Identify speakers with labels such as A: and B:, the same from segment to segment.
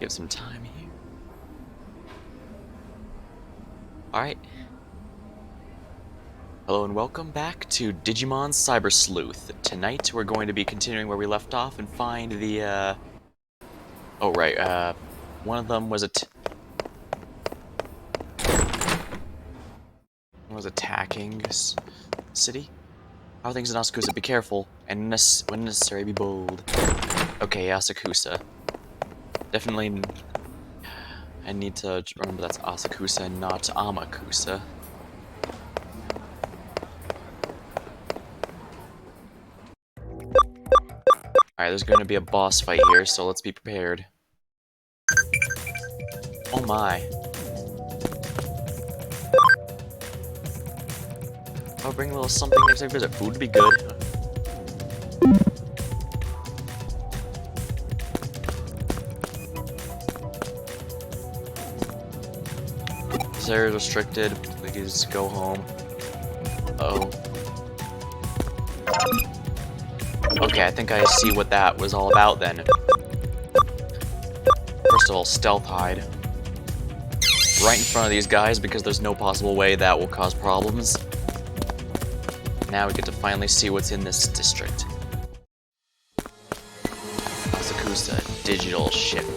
A: Give some time here. Alright. Hello and welcome back to Digimon Cyber Sleuth. Tonight we're going to be continuing where we left off and find the, oh right, one of them was attacking city. How are things in Asakusa? Be careful, and when necessary, be bold. Okay, Asakusa. Definitely, I need to remember that's Asakusa and not Amakusa. Alright, there's going to be a boss fight here, so let's be prepared. Oh my. I'll bring a little something next time I visit. Food would be good. This area is restricted. Please go home. Uh-oh. Okay, I think I see what that was all about then. First of all, stealth hide. Right in front of these guys because there's no possible way that will cause problems. Now we get to finally see what's in this district. Asakusa, digital shift.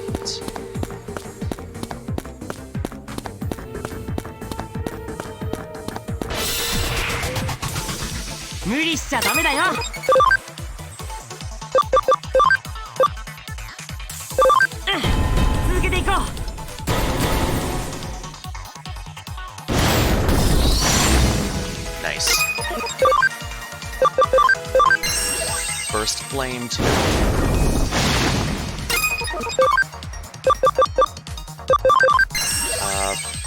A: Nice. First flame 2.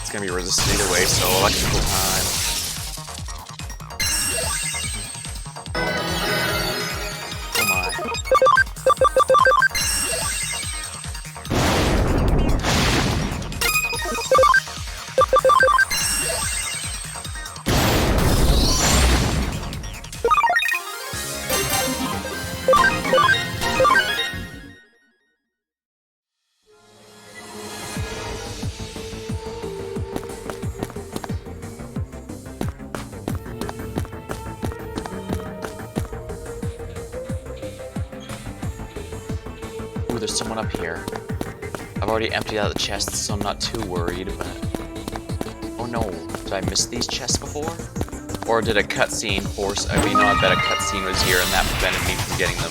A: It's gonna be resisted either way, so electrical time. Oh my. Ooh, there's someone up here. I've already emptied out the chests, so I'm not too worried, but... Oh no, did I miss these chests before? Or did a cutscene force... I mean, no, I bet a cutscene was here and that prevented me from getting them.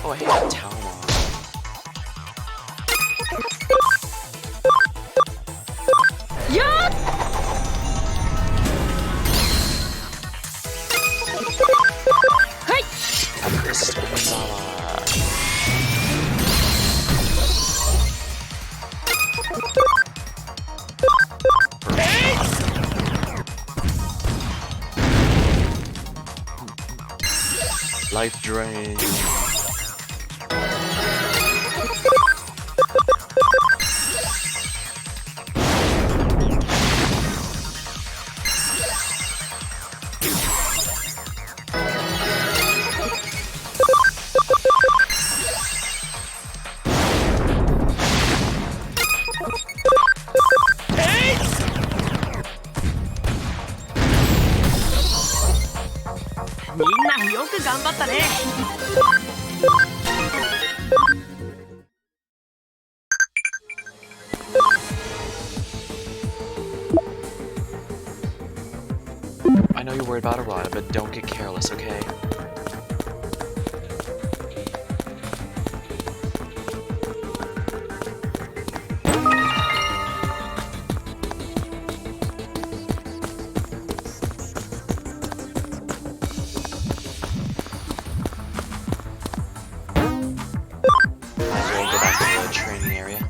A: Oh, hey, Talmon. Life drain. I know you're worried about Arata, but don't get careless, okay? Might as well go back to the training area.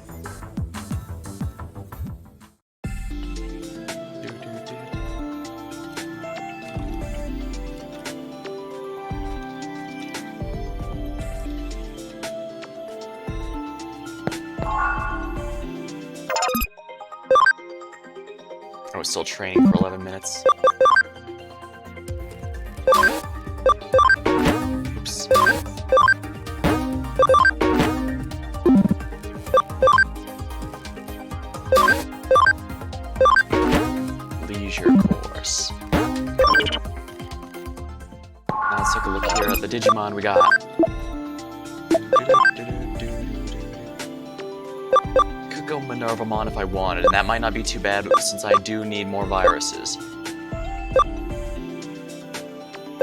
A: I was still training for 11 minutes. Oops. the Digimon we got. Could go Minervamon if I wanted, and that might not be too bad since I do need more viruses.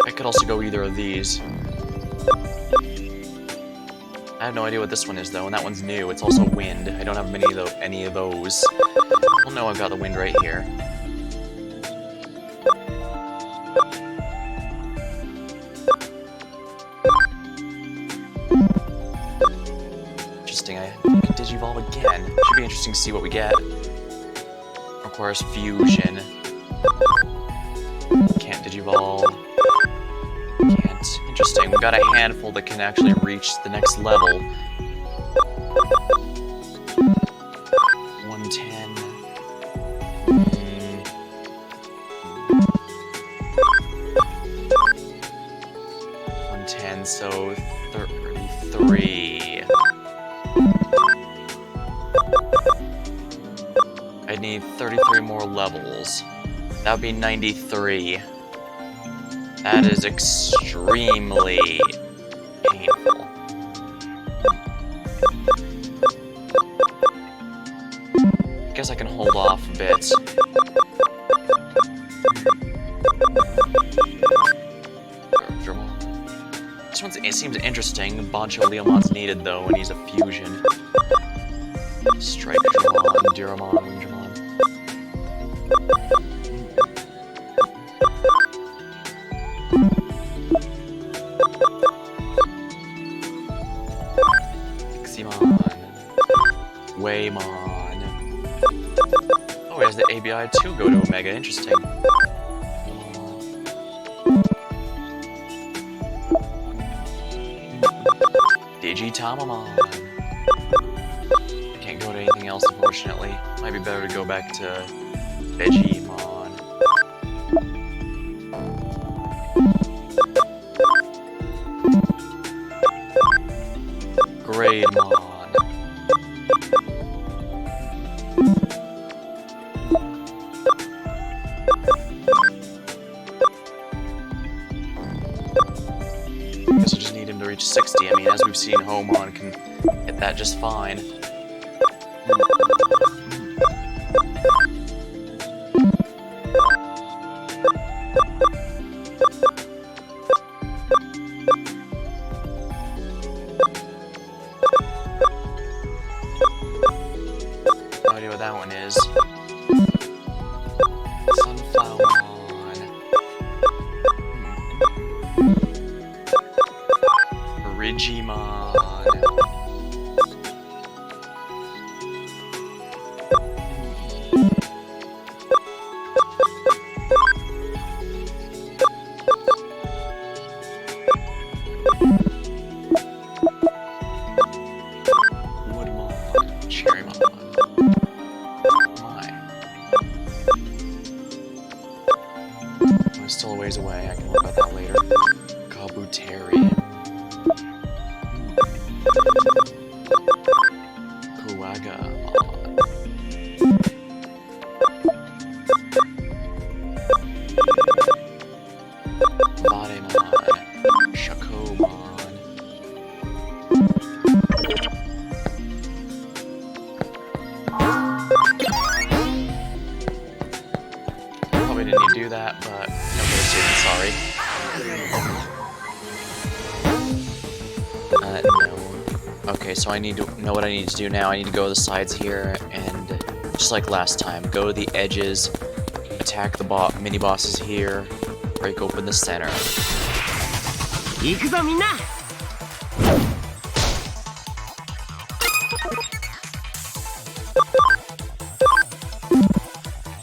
A: I could also go either of these. I have no idea what this one is though, and that one's new. It's also wind. I don't have any of those. Well, no, I've got the wind right here. Interesting. I can Digivolve again. Should be interesting to see what we get. Requires fusion. Can't Digivolve. Can't. Interesting. We've got a handful that can actually reach the next level. 110. 110, so 33. I'd need 33 more levels. That would be 93. That is extremely painful. I guess I can hold off a bit. This one it seems interesting. Bancho Leomon's needed though, and he's a fusion. Strike Dramon, Duramon, Windramon. Waymon. Oh, he has the ABI to go to Omega. Interesting. Digitamamon. Can't go to anything else, unfortunately. Might be better to go back to Digimon. Greymon. Guess I just need him to reach 60. I mean, as we've seen, Homon can hit that just fine. No idea what that one is. Sunflowermon. Digimon. Woodmon. Cherrymon. My. I'm still a ways away. I can worry about that later. Kabuteria. Probably didn't need to do that, but no criticism, sorry. No. Okay, so I need to know what I need to do now. I need to go to the sides here, and just like last time, go to the edges, attack the mini bosses here, break open the center.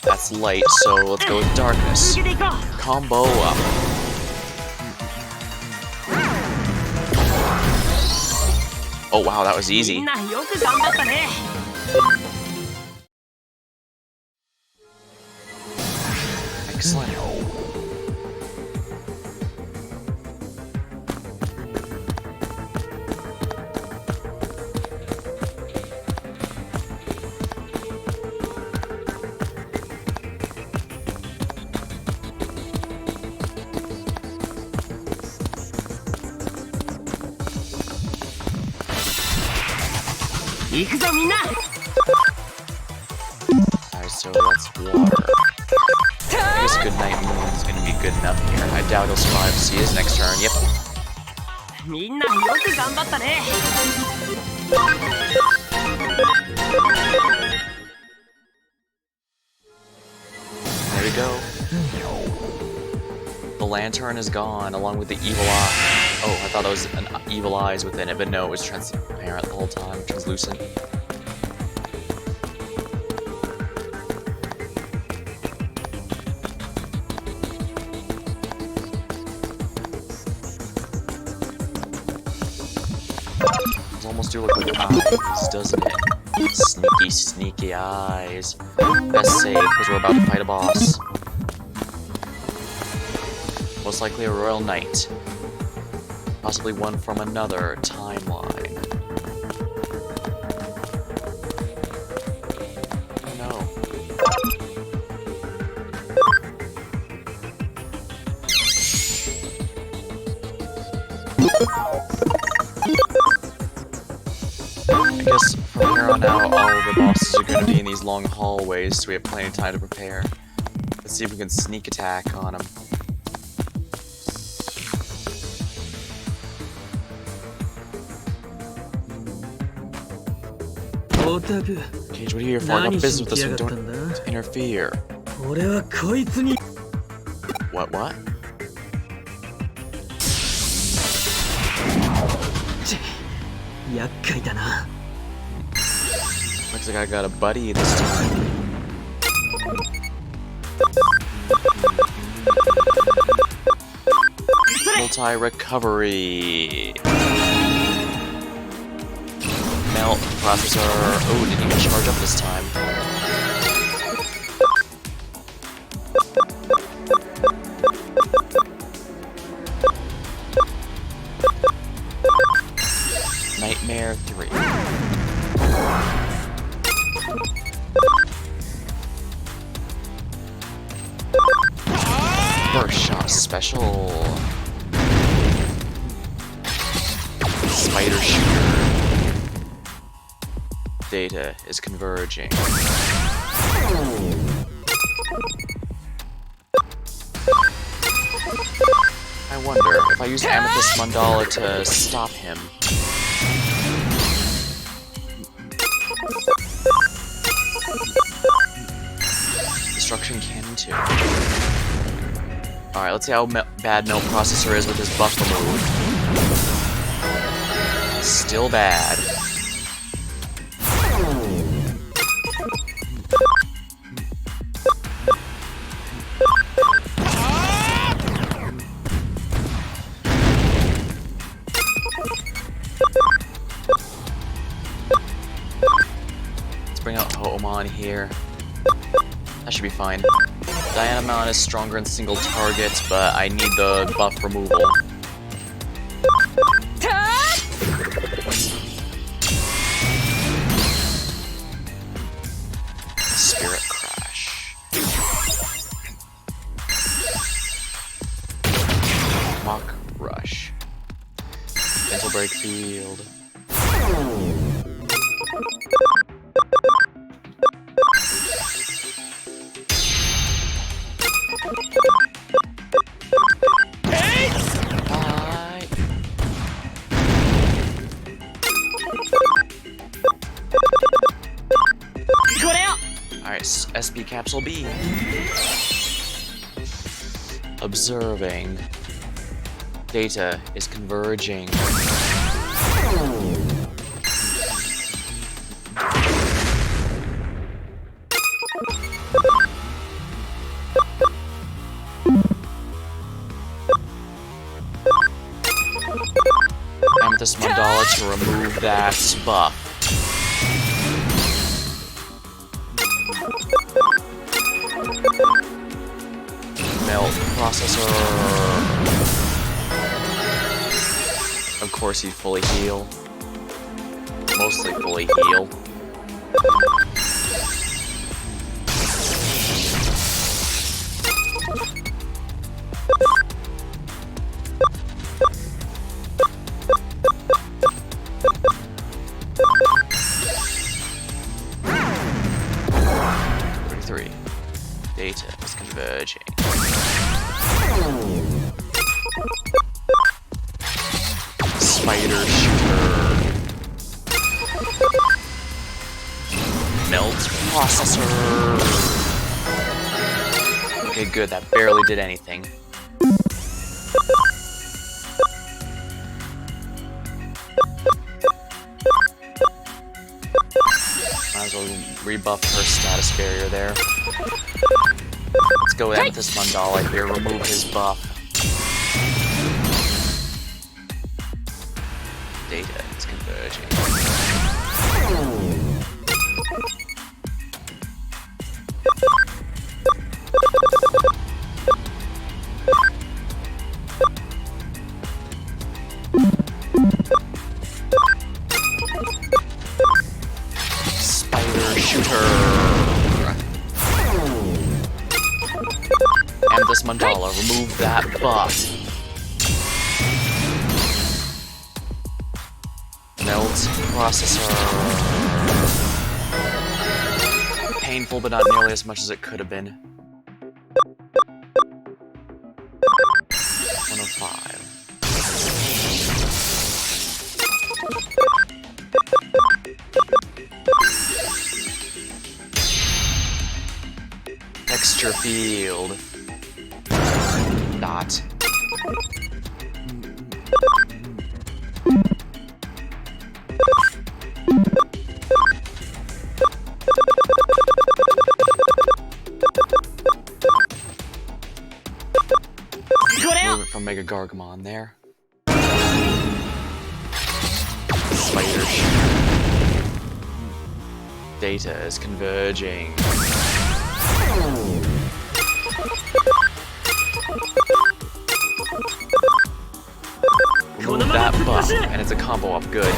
A: That's light, so let's go with darkness. Combo up. Oh wow, that was easy. Excellent. Alright, so that's water. I guess Goodnight Moon is gonna be good enough here. I doubt he'll survive to see his next turn. Yep. There we go. The lantern is gone, along with the evil eye. Oh, I thought it was an evil eyes within it, but no, it was transparent the whole time, translucent. Those almost do look like eyes, doesn't it? Sneaky, sneaky eyes. Best save, because we're about to fight a boss. Most likely a royal knight. Possibly one from another timeline. Oh no. I guess from here on out, all of the bosses are going to be in these long hallways, so we have plenty of time to prepare. Let's see if we can sneak attack on them. Cage, what are you here for? I got business with this one. Don't interfere. What? Looks like I got a buddy this time. Multi-recovery. Melt processor. Oh, didn't even charge up this time. Nightmare 3. First shot special. Spider shooter. Data is converging. I wonder if I use Amethyst Mandala to stop him. Destruction Cannon 2. Alright, let's see how bad Melt Processor is with his buff removed. Still bad. Let's bring out Ho'omon here. That should be fine. Dianamon is stronger in single targets, but I need the buff removal. Spirit Crash. Mock Rush. Mental Break Field. Alright, SB Capsule B. Observing. Data is converging. Amethyst Mandala to remove that buff. Melt Processor. Of course he'd fully heal. Mostly fully heal. converging. Spider shooter. Melt processor. Okay, good. That barely did anything. Might as well rebuff her status barrier there. Let's go at this Mandala here, remove his buff. Data is converging. Spider shooter. And this Mandala, remove that buff. Melt processor. Painful, but not nearly as much as it could have been. 105. Texture field. Dot. Move it from Mega Gargamon there. Spider shooter. Data is converging. Remove that buff, and it's a combo up good.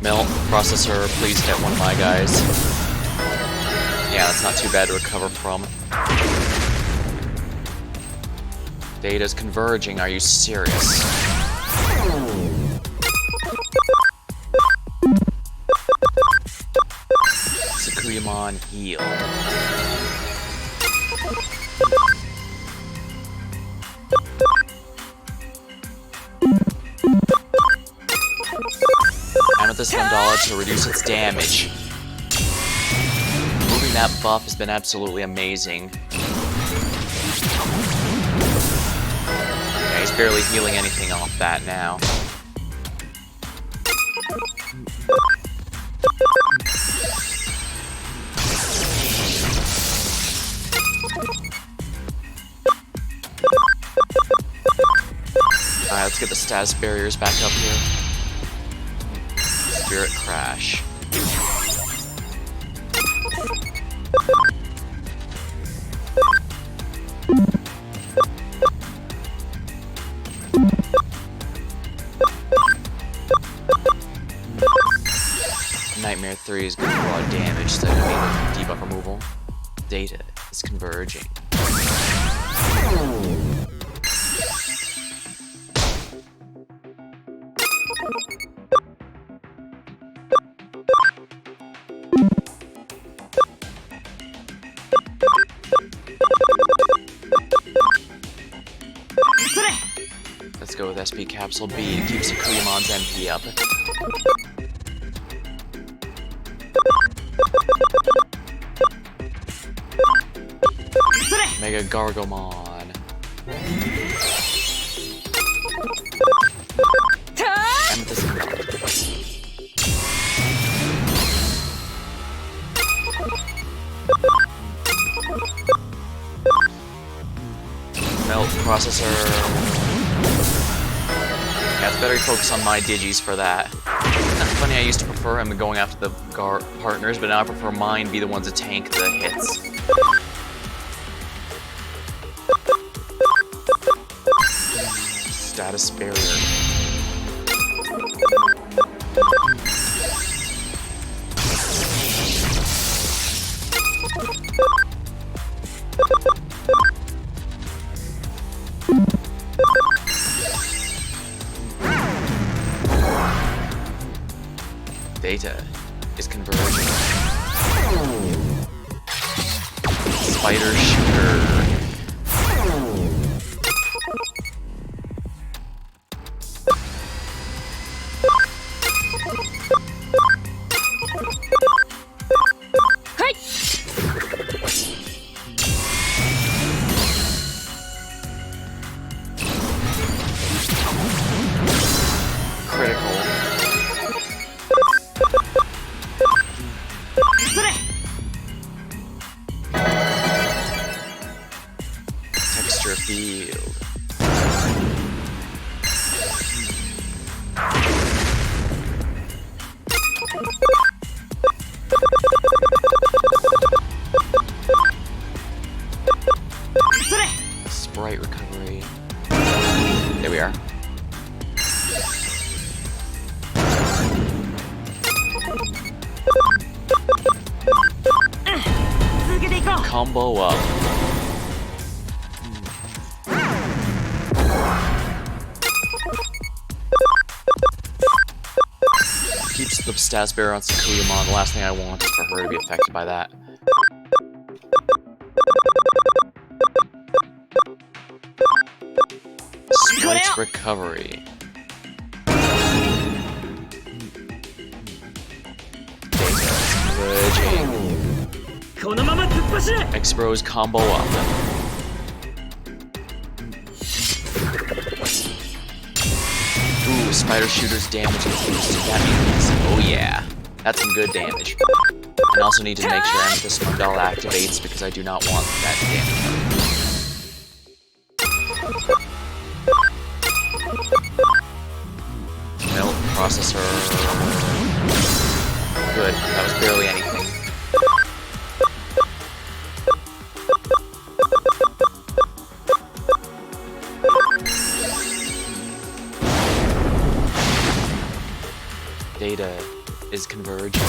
A: Melt processor, please hit one of my guys. Yeah, that's not too bad to recover from. Data's converging, are you serious? Sakuyamon heal. Amethyst Mandala to reduce its damage. Moving that buff has been absolutely amazing. Yeah, he's barely healing anything off that now. Alright, let's get the status barriers back up here. Spirit Crash. Nightmare 3 is going to do a lot of damage, so I mean debuff removal. Data is converging. Let's go with SP Capsule B to keep Sakuyamon's MP up. Mega Gargomon. Amethyst Melt processor. Yeah, it's better to focus on my digis for that. That's funny, I used to prefer him going after the partners, but now I prefer mine be the ones to tank the hits. Status barrier. Data is converging. Spider shooter. Texture field. Sprite recovery. There we are. Combo up. Keeps the status barrier on Sakuyamon. The last thing I want is for her to be affected by that. Sprite's recovery. X-Bros combo up. Ooh, Spider Shooter's damage is boosted. That means, oh yeah, that's some good damage. I also need to make sure Amethyst Mandala activates because I do not want that damage. Milk processor. Good, that was barely anything. Data is converging.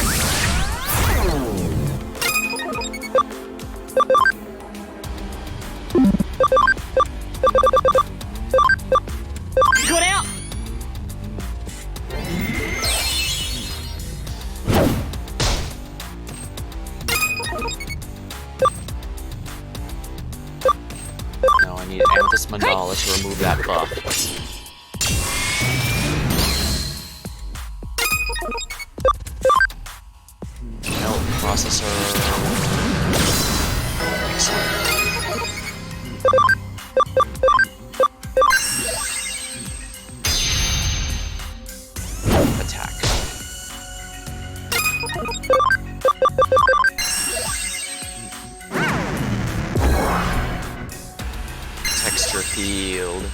A: No, I need Amethyst Mandala to remove that buff. Processor. Excellent. Attack. Texture field.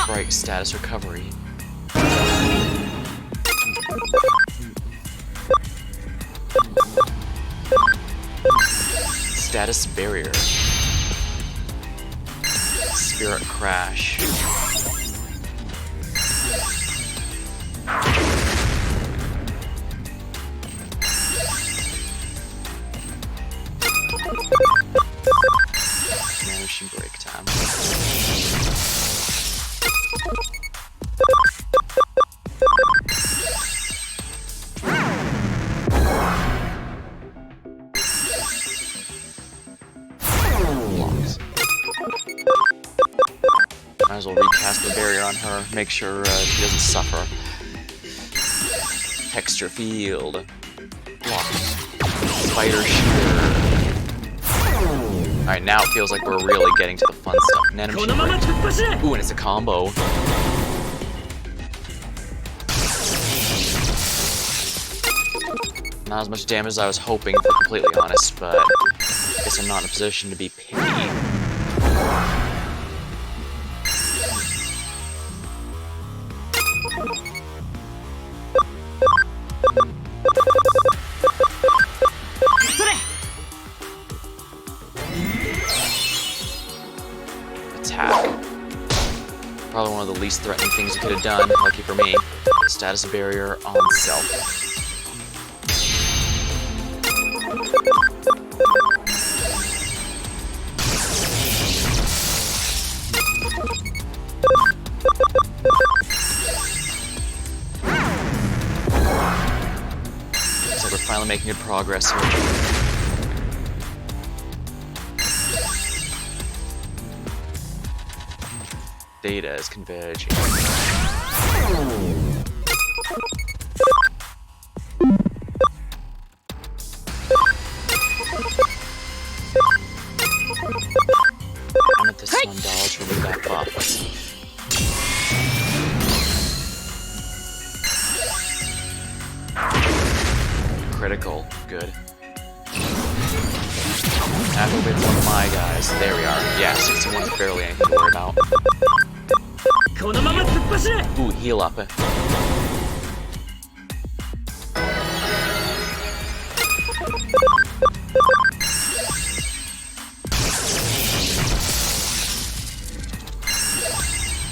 A: Sprite status recovery. Status barrier. Spirit crash. Machine break time. Blocks. Might as well recast the barrier on her, make sure she doesn't suffer. Texture field. Block. Spider shooter. Alright, now it feels like we're really getting to the fun stuff. Nanomachine break. Ooh, and it's a combo. Not as much damage as I was hoping, if I'm completely honest, but I guess I'm not in a position to be picky. Attack. Probably one of the least threatening things you could have done, lucky for me. Status barrier on self. making good progress here. Data is converging. Amethyst $1 to remove that buff. Critical, good. After with one of my guys, there we are. Yeah, 61 is barely anything to worry about. Ooh, heal up.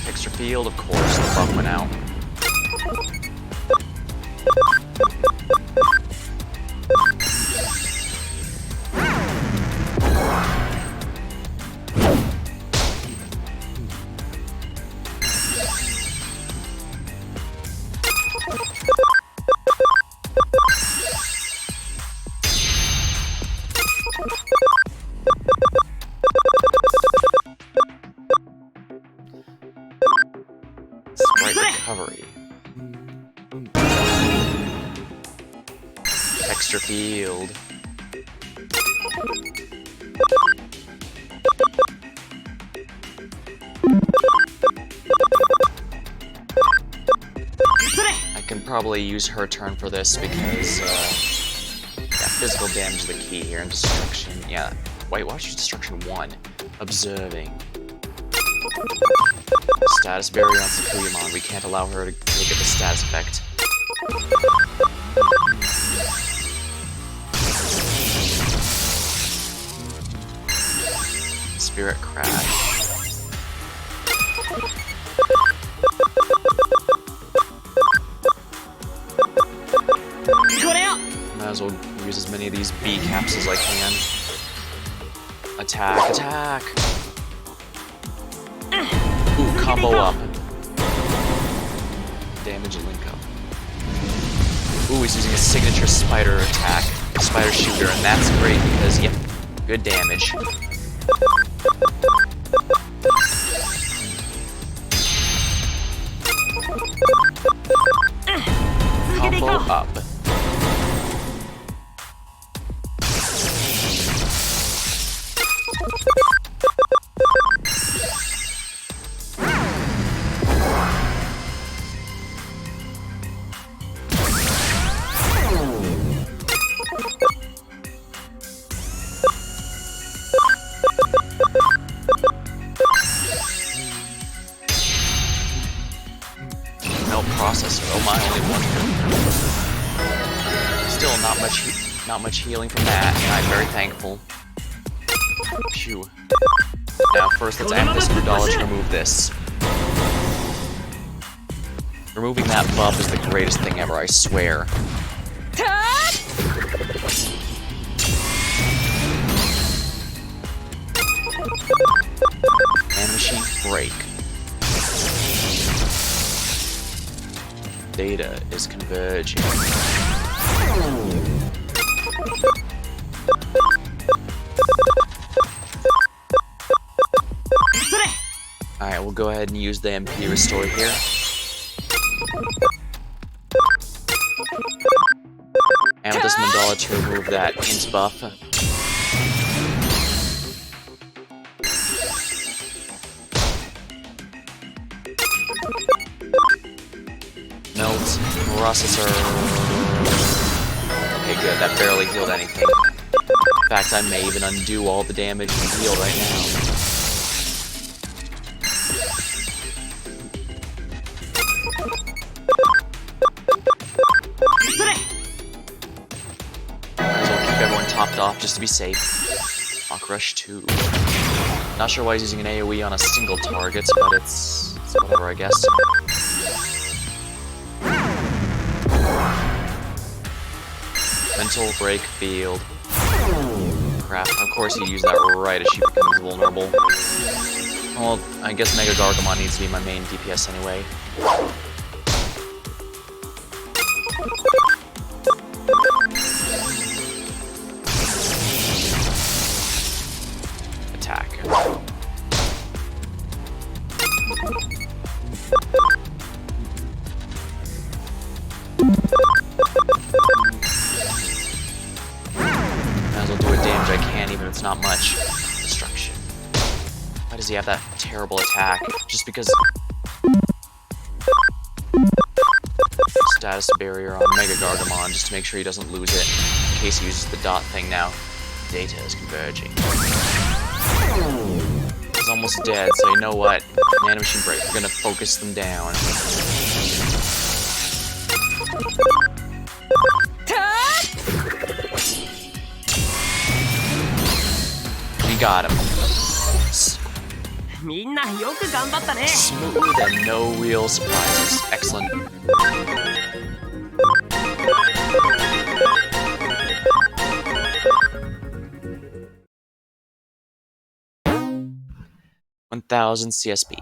A: Extra field, of course, the buff went out. Recovery. Extra field. I can probably use her turn for this because, yeah, physical damage is the key here, and destruction, yeah. Wait, why should destruction 1? Observing. Status barrier on Sakuyamon. We can't allow her to get the status effect. Spirit crash. Might as well use as many of these B caps as I can. Attack, attack! Ooh, combo up. Damage link up. Ooh, he's using a signature spider attack, spider shooter, and that's great because, yep, good damage. Combo up. Processor. Oh my, only one. Still not much healing from that, and I'm very thankful. Phew. Now first let's add this $1 to remove this. Removing that buff is the greatest thing ever, I swear. And machine break. Data is converging. Alright, we'll go ahead and use the MP restore here. Amethyst Mandala to remove that int buff. Melt, processor. Okay, good, that barely healed anything. In fact, I may even undo all the damage and heal right now. Might as well keep everyone topped off just to be safe. Rock Rush 2. Not sure why he's using an AoE on a single target, but it's whatever, I guess. Mental break field. Crap, of course you use that right as she becomes vulnerable. Well, I guess Mega Gargamon needs to be my main DPS anyway. Why does he have that terrible attack? Just because... Status barrier on Mega Gargamon, just to make sure he doesn't lose it, in case he uses the dot thing now. Data is converging. He's almost dead, so you know what? Nanomachine Break, we're gonna focus them down. We got him. Smooth and no real surprises. Excellent. $1,000 CSP.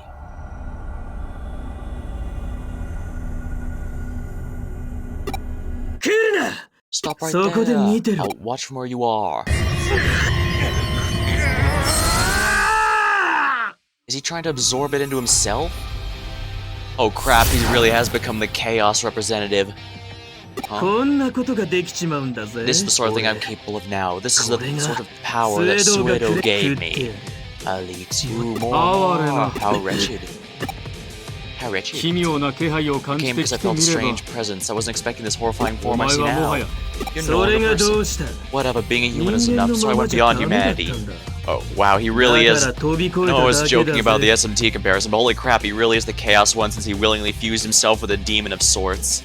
A: Stop right there. I'll watch from where you are. Is he trying to absorb it into himself? Oh crap, he really has become the Chaos representative. Huh? This is the sort of thing I'm capable of now. This is the sort of power that Suedo gave me. Alex, you more. How wretched. How wretched. Came because I felt a strange presence. I wasn't expecting this horrifying form I see now. You're no other person. Whatever, being a human is enough, so I went beyond humanity. Oh, wow, he really is. No, I was joking about the SMT comparison, but holy crap, he really is the Chaos one since he willingly fused himself with a demon of sorts.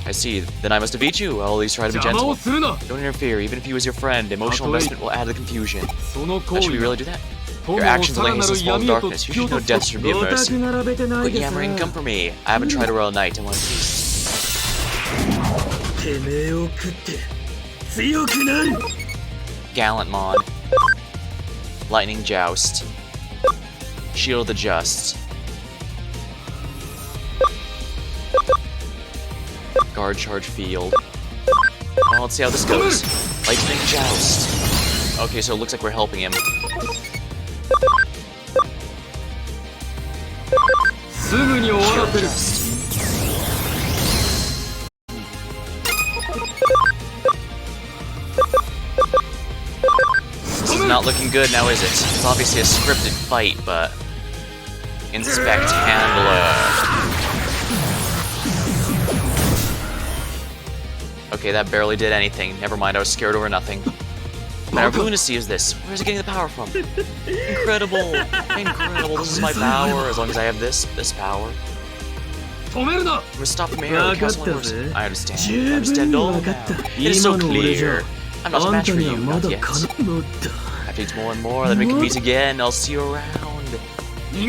A: I see. Then I must defeat you. I'll at least try to be gentle. Don't interfere, even if he was your friend. Emotional investment will add to the confusion. But should we really do that? Your actions lay his fall of darkness. You should know death should be a mercy. Quit yammering and come for me. I haven't tried a royal knight. I want peace. Gallant Mon. Lightning Joust. Shield of the Just. Guard Charge Field. Well, let's see how this goes. Lightning Joust. Okay, so it looks like we're helping him. Shield Joust. This is not looking good now, is it? It's obviously a scripted fight, but... Inspectandler. Okay, that barely did anything. Never mind, I was scared over nothing. What kind of lunacy is this? Where's it getting the power from? Incredible! Incredible, this is my power, as long as I have this power. I'm gonna stop the mayor, I understand. I understand all now. It is so clear. I'm not a match for you, not yet. After it's more and more, then we can meet again. I'll see you around. We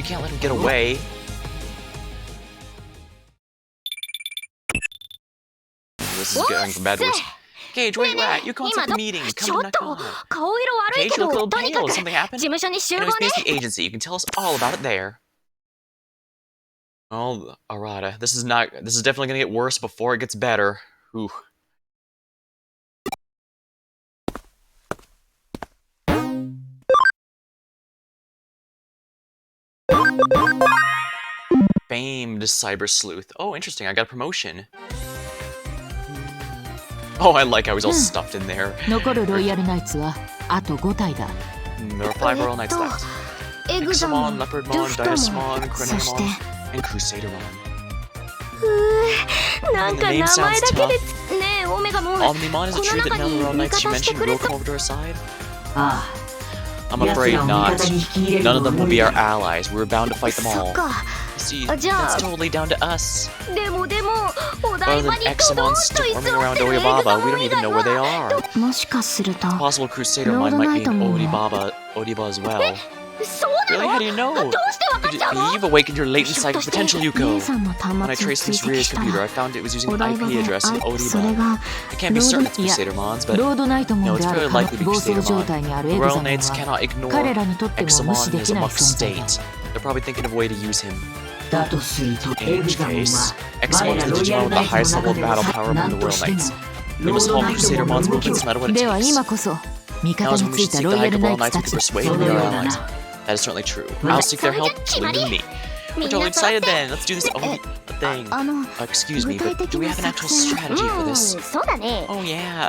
A: can't let him get away. This is going from bad to worse. Gage, where you at? You contact the meeting. Come and knock on. Gage, you look a little pale. Something happened? Anyways, meet the agency. You can tell us all about it there. Oh, Arata. This is definitely gonna get worse before it gets better. Ooh. Famed Cyber Sleuth. Oh, interesting. I got a promotion. Oh, I like how he's all stuffed in there. There are 5 Royal Knights left. Examon, Leopardmon, Diasmon, Chronomon, and Crusadermon. And the name sounds tough. Omnimon, is it true that none of the Royal Knights you mentioned will come over to our side? I'm afraid not. None of them will be our allies. We were bound to fight them all. See, that's totally down to us. Rather than Examon storming around Oibaba, we don't even know where they are. Possible Crusadermon might be in Odiba as well. Really? How do you know? You've awakened your latent psychic potential, Yuko. When I traced Miss Ria's computer, I found it was using an IP address in Odiba. I can't be certain it's Crusadermon's, but no, it's very likely to be Crusadermon. The Royal Knights cannot ignore Examon in his amok state. They're probably thinking of a way to use him. In which case, Examon is the Digimon with the highest level of battle power among the Royal Knights. We must halt Crusadermon's movements no matter what it takes. Now is when we should seek the High Royal Knights we can persuade to be our allies. That is certainly true. I'll seek their help, leave me. We're totally excited then. Let's do this. Oh, the thing. Excuse me, but do we have an actual strategy for this? Oh yeah.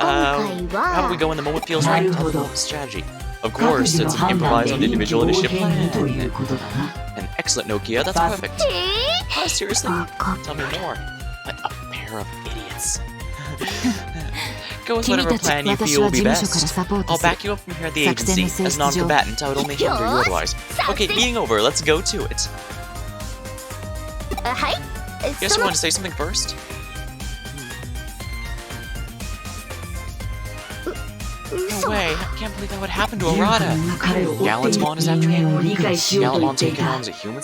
A: How about we go when the moment feels right and tell the moment strategy? Of course, it's an improvised and individual initiative plan. An excellent Nokia. That's perfect. Oh, seriously? Tell me more. Like a pair of idiots. Go with whatever plan you feel will be best. I'll back you up from here at the agency. As a non-combatant, I would only hinder you otherwise. Okay, meeting over. Let's go to it. Guess you wanted to say something first? No way, I can't believe that would happen to Arata. Gallantmon is after him? Gallantmon taking on as a human?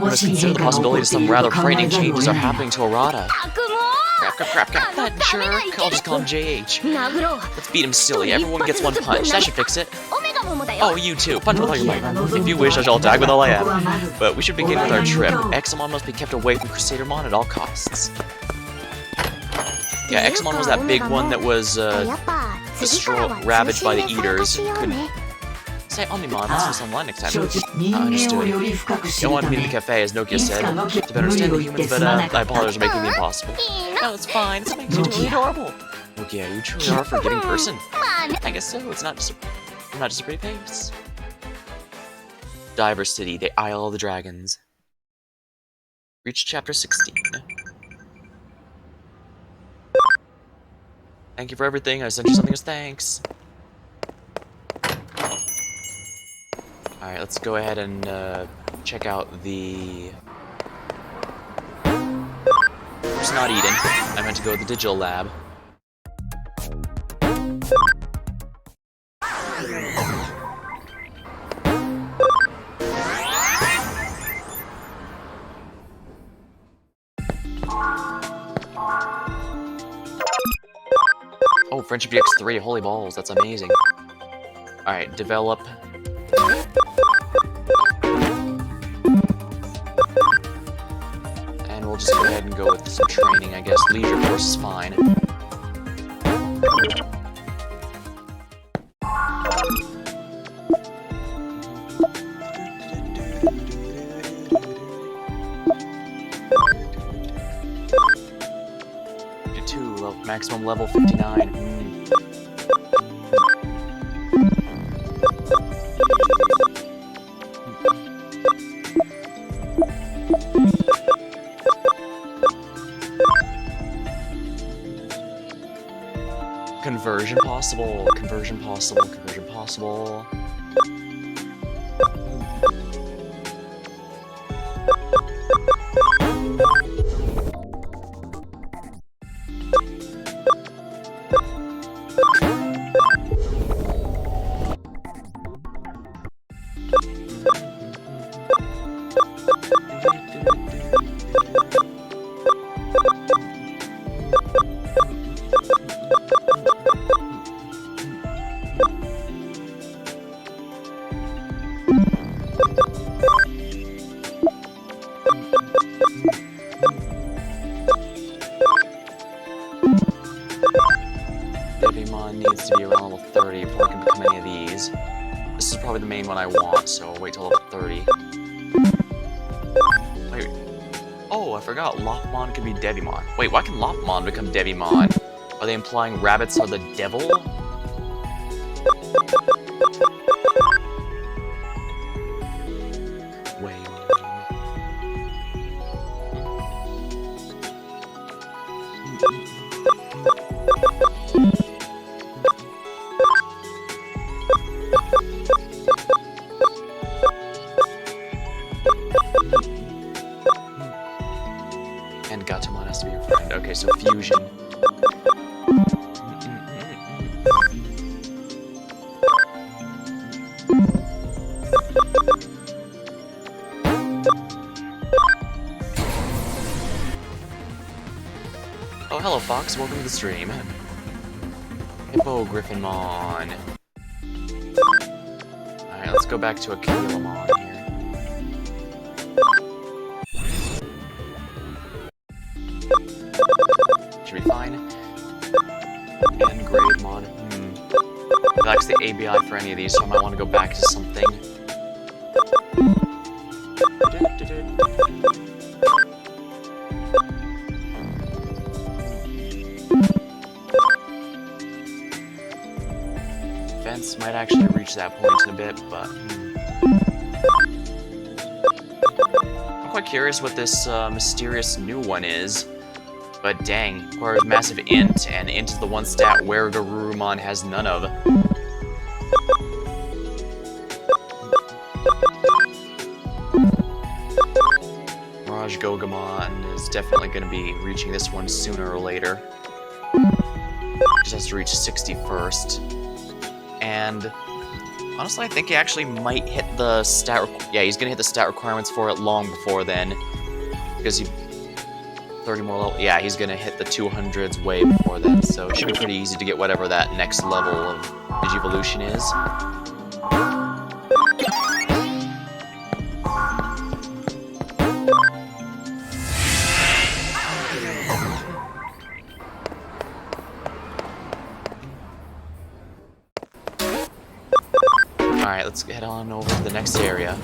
A: Let's consider the possibility that some rather frightening changes are happening to Arata. Crap. That jerk. I'll just call him JH. Let's beat him silly. Everyone gets one punch. That should fix it. Oh, you too. Punch with all your might. If you wish, I shall attack with all I have. But we should begin with our trip. Examon must be kept away from Crusadermon at all costs. Yeah, Examon was that big one that was ravaged by the Eaters. Couldn't say Omnimon. Let's do this online next time. Understood. You wanted me to the cafe, as Nokia said, to better understand the humans, but I apologize for making it impossible. No, it's fine. This makes you totally adorable. Nokia, you truly are a forgiving person. I guess so. It's not just a pretty face. Diver City, the Isle of the Dragons. Reach chapter 16. Thank you for everything. I sent you something as thanks. Alright, let's go ahead and check out the... It's not Eden. I meant to go to the digital lab. Oh, Friendship GX3, holy balls, that's amazing. Alright, develop. And we'll just go ahead and go with some training, I guess. Leisure course is fine. Maximum level 59. Conversion possible. Digimon needs to be around level 30 before I can become any of these. This is probably the main one I want, so I'll wait till level 30. Wait. Oh, I forgot. Lopmon can be Devimon. Wait, why can Lopmon become Devimon? Are they implying rabbits are the devil? Wait. And Gatomon has to be your friend. Okay, so fusion. Oh, hello, Fox. Welcome to the stream. Hippogryphinmon. Alright, let's go back to Akilamon here. Should be fine. And Grademon. It lacks the ABI for any of these, so I might want to go back to something. defense might actually reach that point in a bit, but... I'm quite curious what this mysterious new one is. But dang, requires massive int, and int is the one stat where Garurumon has none of. Mirage Gogamon is definitely going to be reaching this one sooner or later. Just has to reach 60 first. And honestly, I think he actually might hit the stat... Yeah, he's going to hit the stat requirements for it long before then. Because he... 30 more level... Yeah, he's going to hit the 200s way before then. So it should be pretty easy to get whatever that next level of Digivolution is. Alright, let's head on over to the next area.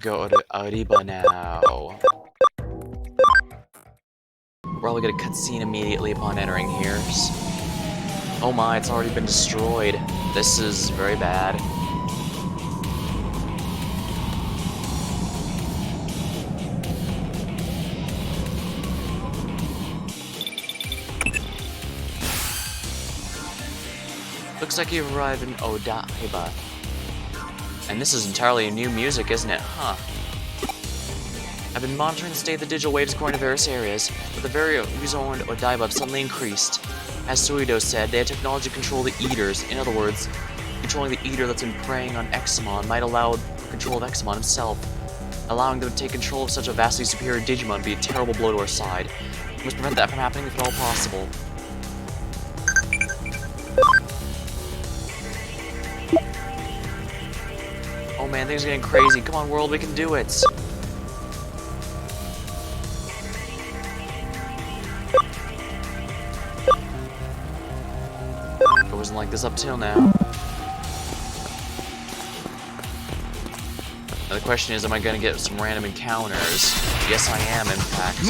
A: Go to Ariba now. Probably get a cutscene immediately upon entering here. Oh my, it's already been destroyed. This is very bad. Looks like you arrived in Odaiba. And this is entirely new music, isn't it? Huh. I've been monitoring the state of the digital waves according to various areas, but the very user-owned Odaiba have suddenly increased. As Suido said, they have technology to control the Eaters. In other words, controlling the Eater that's been preying on Examon might allow control of Examon himself. Allowing them to take control of such a vastly superior Digimon would be a terrible blow to our side. We must prevent that from happening if at all possible. Oh man, things are getting crazy. Come on, world, we can do it. It wasn't like this up till now. Now the question is, am I gonna get some random encounters? Yes, I am, in fact.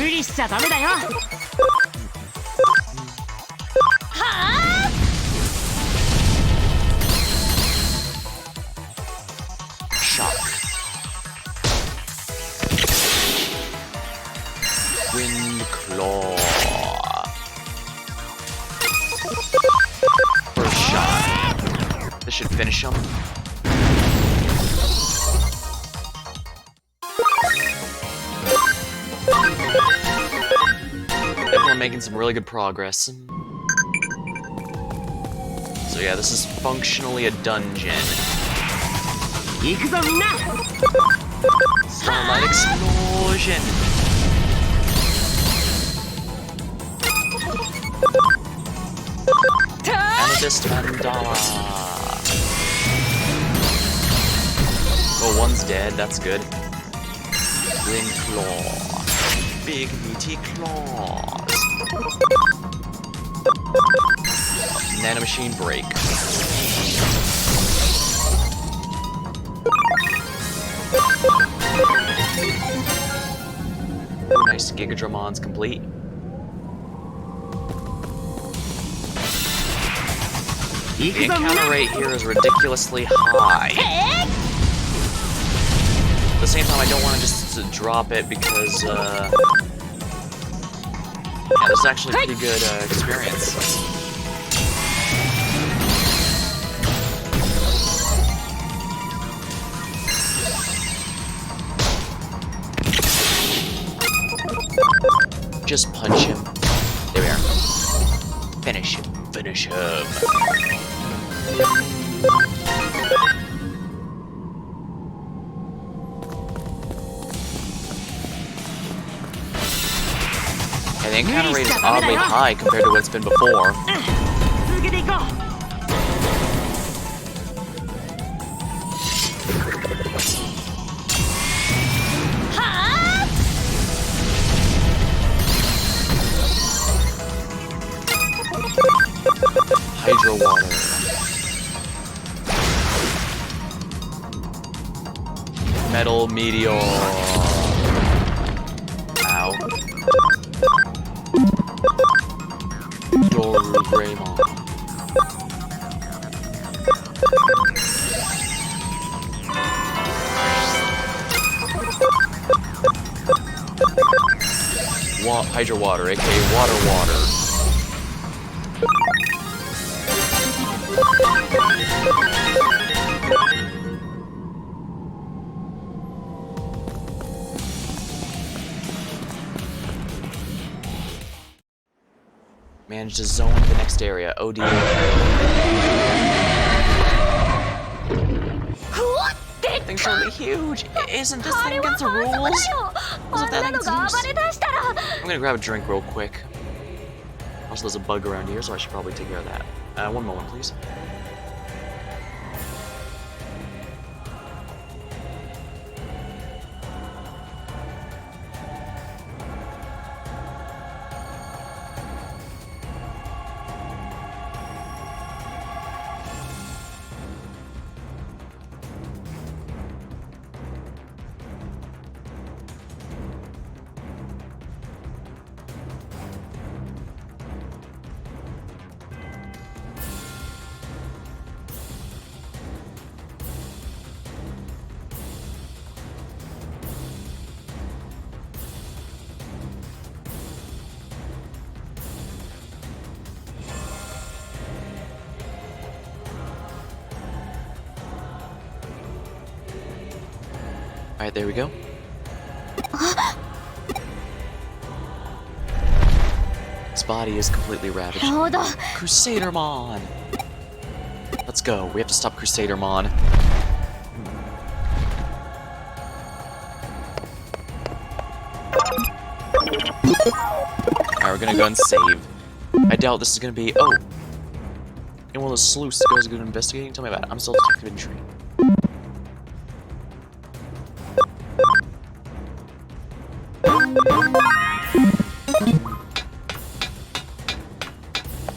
A: Wind Claw. First shot. This should finish him. Definitely making some really good progress. So yeah, this is functionally a dungeon. Starlight Explosion! Amethyst Mandala. Oh, one's dead, that's good. Wind Claw. Big meaty claws. Nanomachine Break. Oh, nice. Gigadramon's complete. The encounter rate here is ridiculously high. At the same time, I don't want to just drop it because, yeah, this is actually a pretty good experience. Just punch him. There we are. Finish him. Finish him. And the encounter rate is oddly high compared to what it's been before. Hydro water. Metal meteor. Ow. Doru Greymon. Hydro Water, aka Water. Manage to zone the next area. Oh dear. Thing's really huge. Isn't this thing against the rules? Wasn't that against the rules? I'm gonna grab a drink real quick. Also, there's a bug around here, so I should probably take care of that. One moment, please. Alright, there we go. His body is completely ravaged. Crusadermon! Let's go. We have to stop Crusadermon. Alright, we're gonna go and save. I doubt this is gonna be... Oh! And one of those sleuths that goes good investigating? Tell me about it. I'm still detective entry.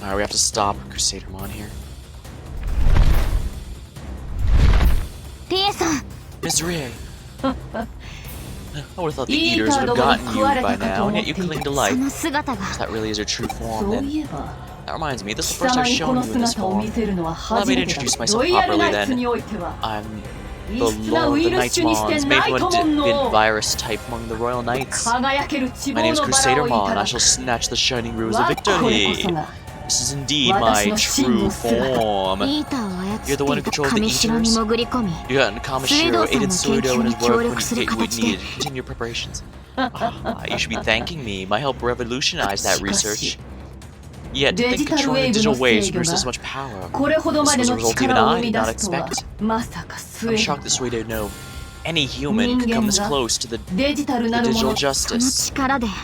A: Alright, we have to stop Crusadermon here. Miss Rie! I would've thought the Eaters would have gotten you by now, and yet you cling to life. So that really is your true form, then. That reminds me, this is the first I've shown you in this form. Allow me to introduce myself properly, then. I'm the Lord of the Knightsmons, made from a deviant virus type among the Royal Knights. My name is Crusadermon. I shall snatch the shining rose of victory. This is indeed my true form. You're the one who controlled the Eaters. You got Kamishiro aided Suido in his work when you get what needed. Continue your preparations. You should be thanking me. My help revolutionized that research. Yet, to think controlling the digital waves produced this much power. This was a result even I did not expect. I'm shocked this way to know any human could come this close to the digital justice.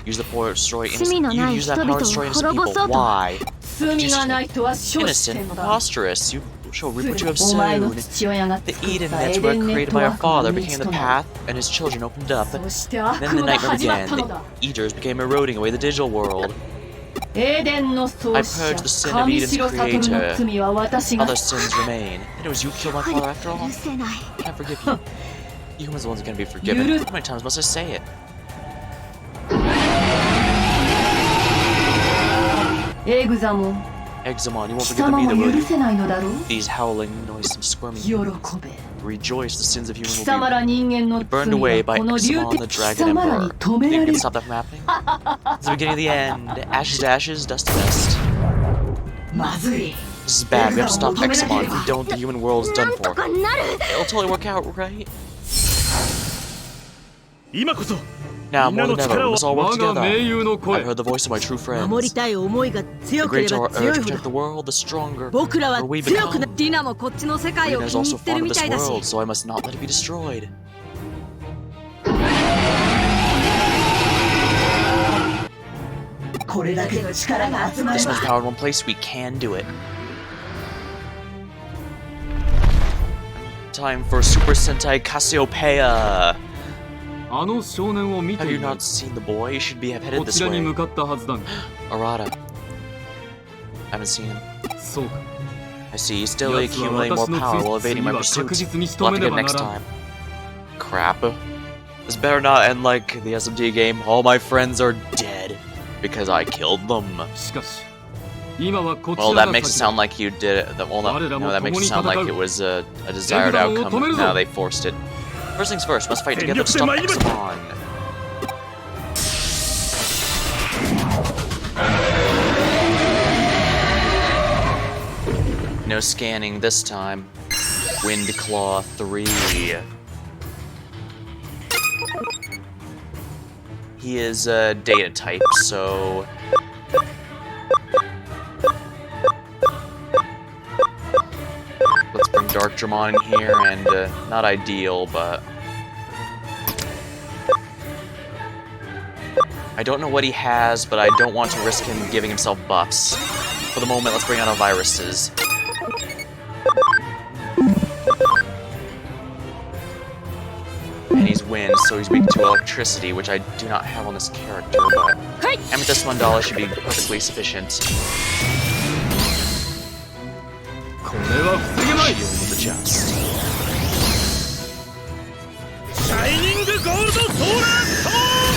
A: Use the power to destroy innocent. You use that power to destroy innocent people. Why? Innocent, preposterous. You shall reap what you have sown. The Eden network created by our father became the path, and his children opened up. Then the nightmare began. The Eaters became eroding away the digital world. I purged the sin of Eden's creator. Other sins remain. And it was you who killed my father after all? I can't forgive you. You humans are the ones who can be forgiven. How many times must I say it? Examon, you won't forgive them either, will you? These howling, noisome, squirming humans. Rejoice, the sins of humans will be burned away by Examon, the Dragon Emperor. Think you can stop that from happening? It's the beginning of the end. Ashes to ashes, dust to dust. This is bad. We have to stop Examon. If we don't, the human world is done for. It'll totally work out, right? Now, more than ever, we must all work together. I've heard the voice of my true friends. The greater our urge to protect the world, the stronger we become. Rena is also fond of this world, so I must not let it be destroyed. This much power in one place, we can do it. Time for Super Sentai Cassiopeia. Have you not seen the boy? He should be headed this way. Arata. I haven't seen him. I see. He's still accumulating more power while evading my pursuit. We'll have to get it next time. crap. This better not end like the SMT game. All my friends are dead because I killed them. Well, that makes it sound like you did it. Well, no, that makes it sound like it was a desired outcome. Now they forced it. First things first, must fight together to stop Examon. No scanning this time. Wind Claw 3. He is a data type, so... Let's bring Dark Dramon in here, and not ideal, but... I don't know what he has, but I don't want to risk him giving himself buffs. For the moment, let's bring out our viruses. And he's wind, so he's weak to electricity, which I do not have on this character, but Amethyst Mandala should be perfectly sufficient. Shield of the chest.
B: Shining Gold Solar Storm!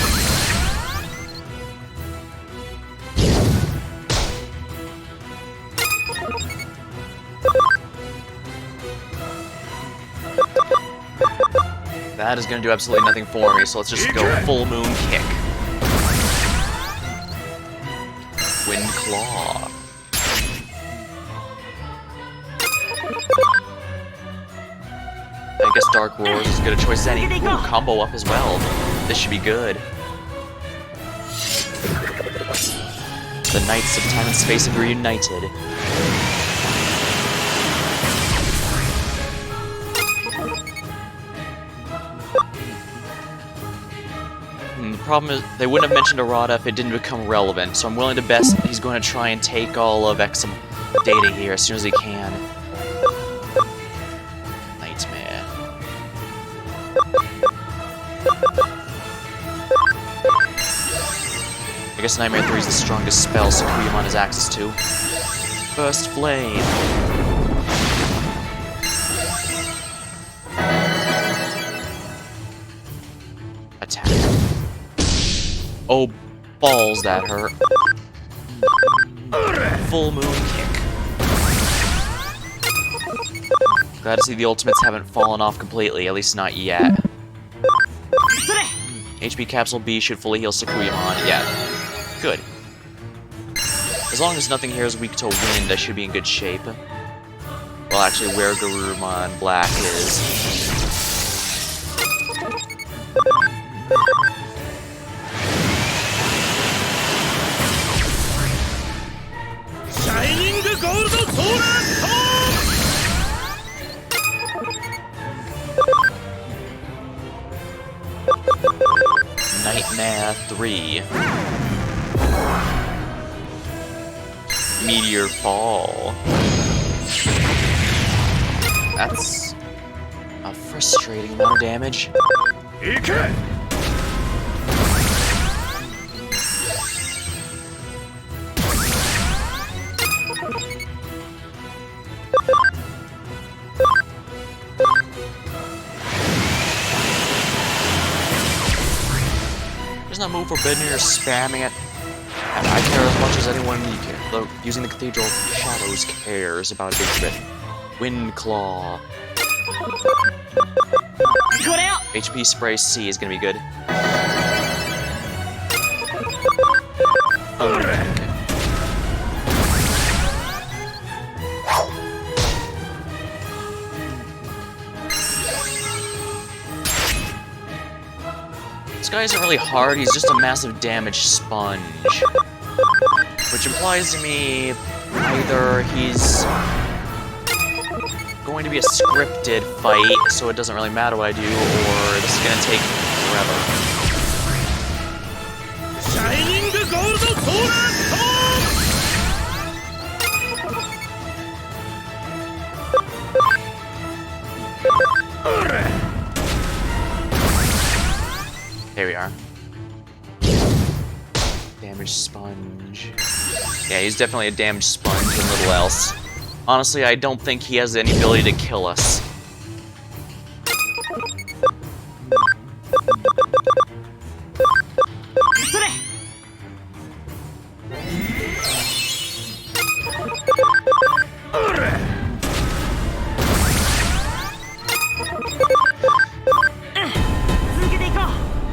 A: That is going to do absolutely nothing for me, so let's just go Full Moon Kick. Wind Claw. I guess Dark Roar is as good a choice as any. Ooh, combo up as well. This should be good. The Knights of Time and Space have reunited. The problem is, they wouldn't have mentioned errata if it didn't become relevant, so I'm willing to bet he's going to try and take all of Exam data here as soon as he can. Nightmare. I guess Nightmare 3 is the strongest spell Sakuyamon has access to. First Flame. Attack. Oh, balls, that hurt. Full Moon Kick. Glad to see the ultimates haven't fallen off completely, at least not yet. HP Capsule B should fully heal Sakuyamon. Yeah, good. As long as nothing here is weak to wind, I should be in good shape. Well, actually, where Garurumon Black is.
B: Shining Gold Solar Storm!
A: Nightmare 3. Meteor Fall. That's a frustrating amount of damage. There's no move forbidden, you're spamming it. And I care as much as anyone using the Cathedral Shadows cares about a big bit. Wind Claw. HP Spray C is gonna be good. This guy isn't really hard, he's just a massive damage sponge. Which implies to me either he's going to be a scripted fight, so it doesn't really matter what I do, or this is gonna take forever.
B: Shining Gold Solar Storm!
A: There we are. Damage sponge. Yeah, he's definitely a damage sponge and little else. Honestly, I don't think he has any ability to kill us.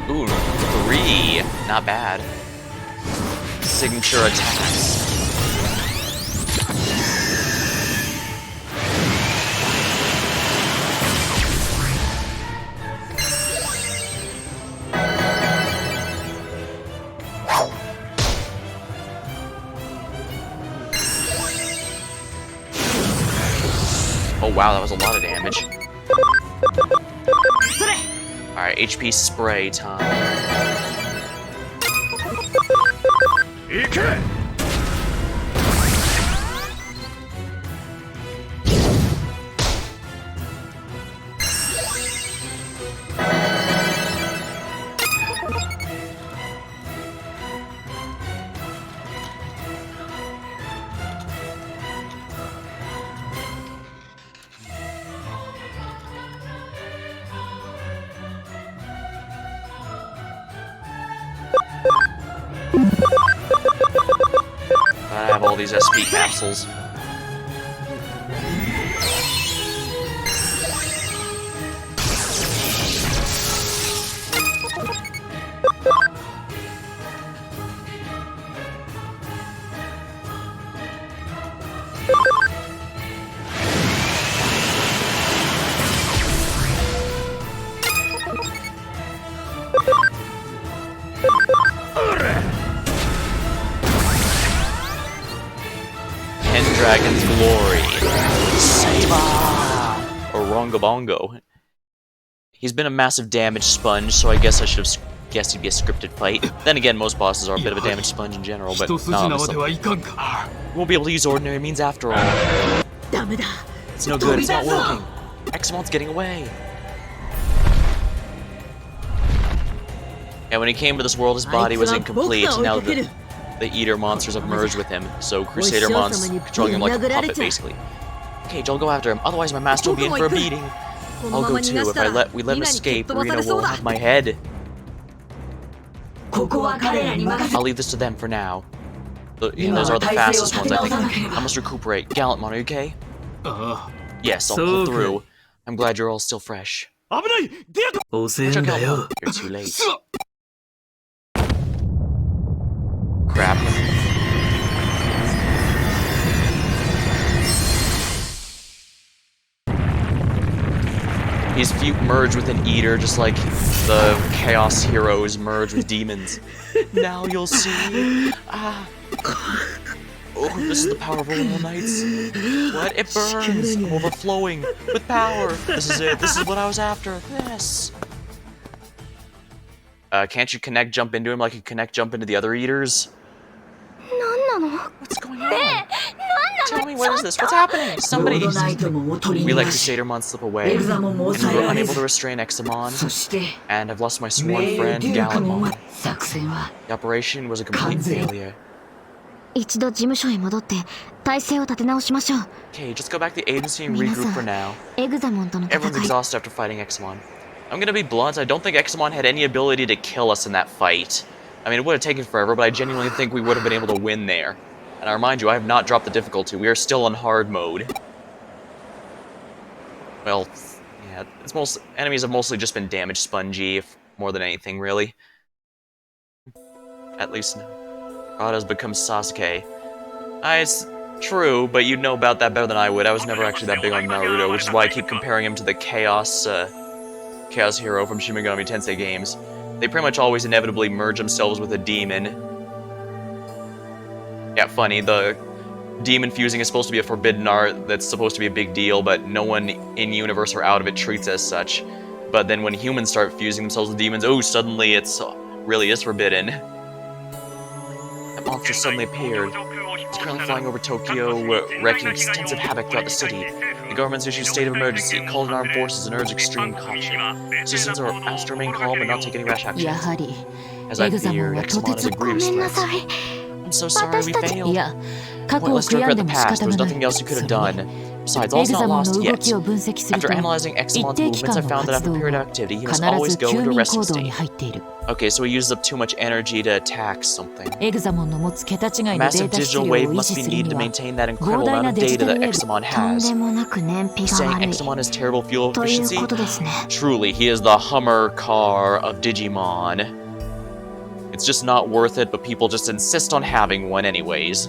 A: Ooh, 3. Not bad. Signature attacks. Oh wow, that was a lot of damage. Alright, HP spray time. I have all these SP capsules. Dragon's Glory. Saber! Oronga Bongo. He's been a massive damage sponge, so I guess I should have guessed he'd be a scripted fight. Then again, most bosses are a bit of a damage sponge in general, but no, we won't be able to use ordinary means after all. It's no good, it's not working. Exmon's getting away. And when he came to this world, his body was incomplete. Now the Eater monsters have merged with him, so Crusader monsters controlling him like a puppet, basically. Okay, Joel, go after him, otherwise my master will be in for a beating. I'll go too. If we let him escape, Reno will have my head. I'll leave this to them for now. Those are the fastest ones, I think. I must recuperate. Gallantmon, are you okay? Yes, I'll pull through. I'm glad you're all still fresh. Watch out, Gallantmon. You're too late. Crap. He's merged with an Eater, just like the Chaos Heroes merge with demons. Now you'll see. Oh, this is the power of Royal Knights. What? It burns. I'm overflowing with power. This is it. This is what I was after. This. Can't you jump into him like you jump into the other Eaters? What's going on? Tell me, what is this? What's happening? Somebody! We let Crusadermon slip away, and we were unable to restrain Examon, and I've lost my sworn friend, Gallantmon. The operation was a complete failure. Okay, just go back to the agency and regroup for now. Everyone's exhausted after fighting Examon. I'm gonna be blunt, I don't think Examon had any ability to kill us in that fight. I mean, it would have taken forever, but I genuinely think we would have been able to win there. And I remind you, I have not dropped the difficulty. We are still on hard mode. Well, yeah, enemies have mostly just been damage spongy, more than anything, really. At least, Rada's become Sasuke. It's true, but you'd know about that better than I would. I was never actually that big on Naruto, which is why I keep comparing him to the Chaos hero from Shin Megami Tensei games. They pretty much always inevitably merge themselves with a demon. Yeah, funny, the demon fusing is supposed to be a forbidden art that's supposed to be a big deal, but no one in-universe or out of it treats it as such. But then when humans start fusing themselves with demons, oh, suddenly it's really is forbidden. That monster suddenly appeared. It's currently flying over Tokyo, wreaking extensive havoc throughout the city. The government's issued a state of emergency, called in armed forces, and urged extreme caution. Citizens are asked to remain calm and not take any rash actions. As I feared, Examon is a grievous threat. I'm so sorry we failed. Pointless to regret the past. There was nothing else you could have done. Besides, all's not lost yet. After analyzing Examon's movements, I found that after a period of activity, he must always go into a resting state. Okay, so he uses up too much energy to attack something. A massive digital wave must be needed to maintain that incredible amount of data that Examon has. You're saying Examon has terrible fuel efficiency? Truly, he is the Hummer car of Digimon. It's just not worth it, but people just insist on having one anyways.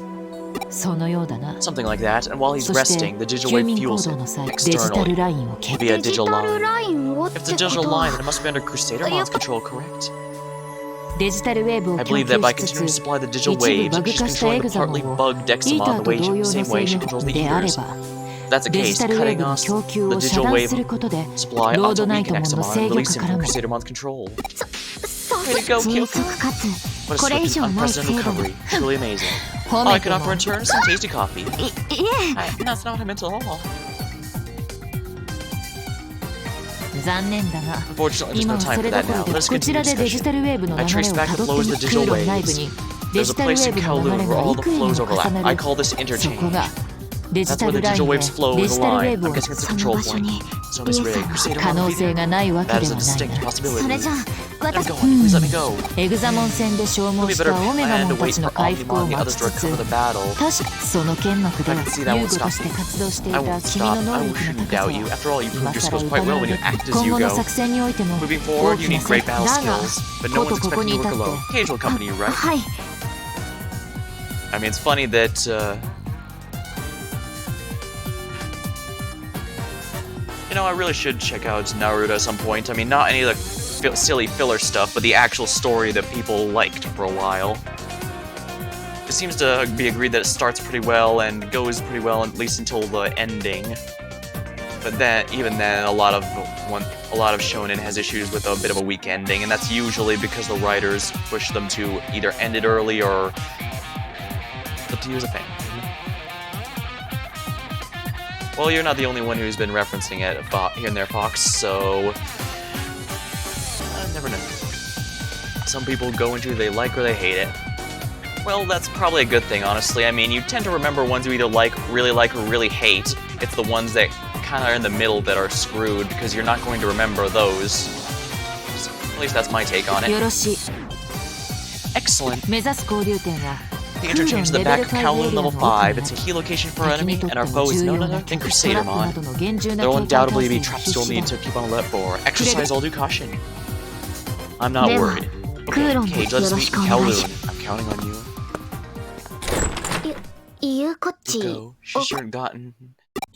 A: Something like that, and while he's resting, the digital wave fuels it externally via digital line. If it's a digital line, then it must be under Crusadermon's control, correct? I believe that by continuing to supply the digital waves, she's controlling the partly bugged Examon the same way she controls the eaters. If that's the case, cutting off the digital wave supply ought to weaken Examon and release him from Crusadermon's control. Way to go, Kyoko! What a swift and unprecedented recovery. Truly amazing. All I could offer in return is some tasty coffee. That's not what I meant at all. Unfortunately, there's no time for that now. Let us continue discussion. I traced back the flows of the digital waves. There's a place in Kowloon where all the flows overlap. I call this interchange. That's where the digital waves flow with a line. I'm guessing it's a control point. So Miss Ray, Crusadermon, that is a distinct possibility. Let me go, please let me go. It would be better plan to wait for Omnimon and the others to recover the battle. I can see that won't stop you. I won't stop. I shouldn't doubt you. After all, you proved your skills quite well when you act as you go. Moving forward, you need great battle skills, but no one's expecting you to work alone. Cage will accompany you, right? I mean, it's funny that, you know, I really should check out Naruto at some point. I mean, not any of the silly filler stuff, but the actual story that people liked for a while. It seems to be agreed that it starts pretty well and goes pretty well, at least until the ending. But then, even then, a lot of shonen has issues with a bit of a weak ending, and that's usually because the writers push them to either end it early or up to you as a fan. Well, you're not the only one who's been referencing it here and there, Fox, so I never know. Some people go into they like or they hate it. Well, that's probably a good thing, honestly. I mean, you tend to remember ones you either like or really hate. It's the ones that kind of are in the middle that are screwed, because you're not going to remember those. So, at least that's my take on it. Excellent. The interchange to the back of Kowloon Level 5. It's a key location for our enemy, and our foe is none other than Crusadermon. There will undoubtedly be traps you'll need to keep on alert for. Exercise all due caution. I'm not worried. Okay, Cage, let us meet in Kowloon. I'm counting on you. Go. She shouldn't gotten...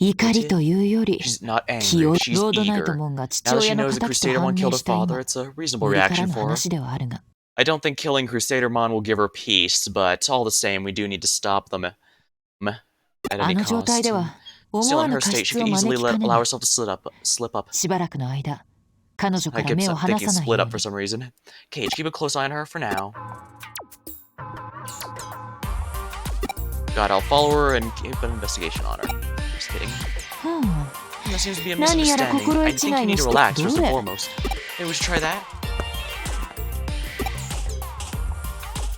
A: She's not angry, she's eager. Now that she knows that Crusadermon killed her father, it's a reasonable reaction for her. I don't think killing Crusadermon will give her peace, but all the same, we do need to stop them at any cost. Still, in her state, she could easily allow herself to slip up. I keep thinking split up for some reason. Cage, keep a close eye on her for now. God, I'll follow her and keep an investigation on her. Just kidding. There seems to be a misunderstanding. I think you need to relax, first and foremost. Maybe we should try that?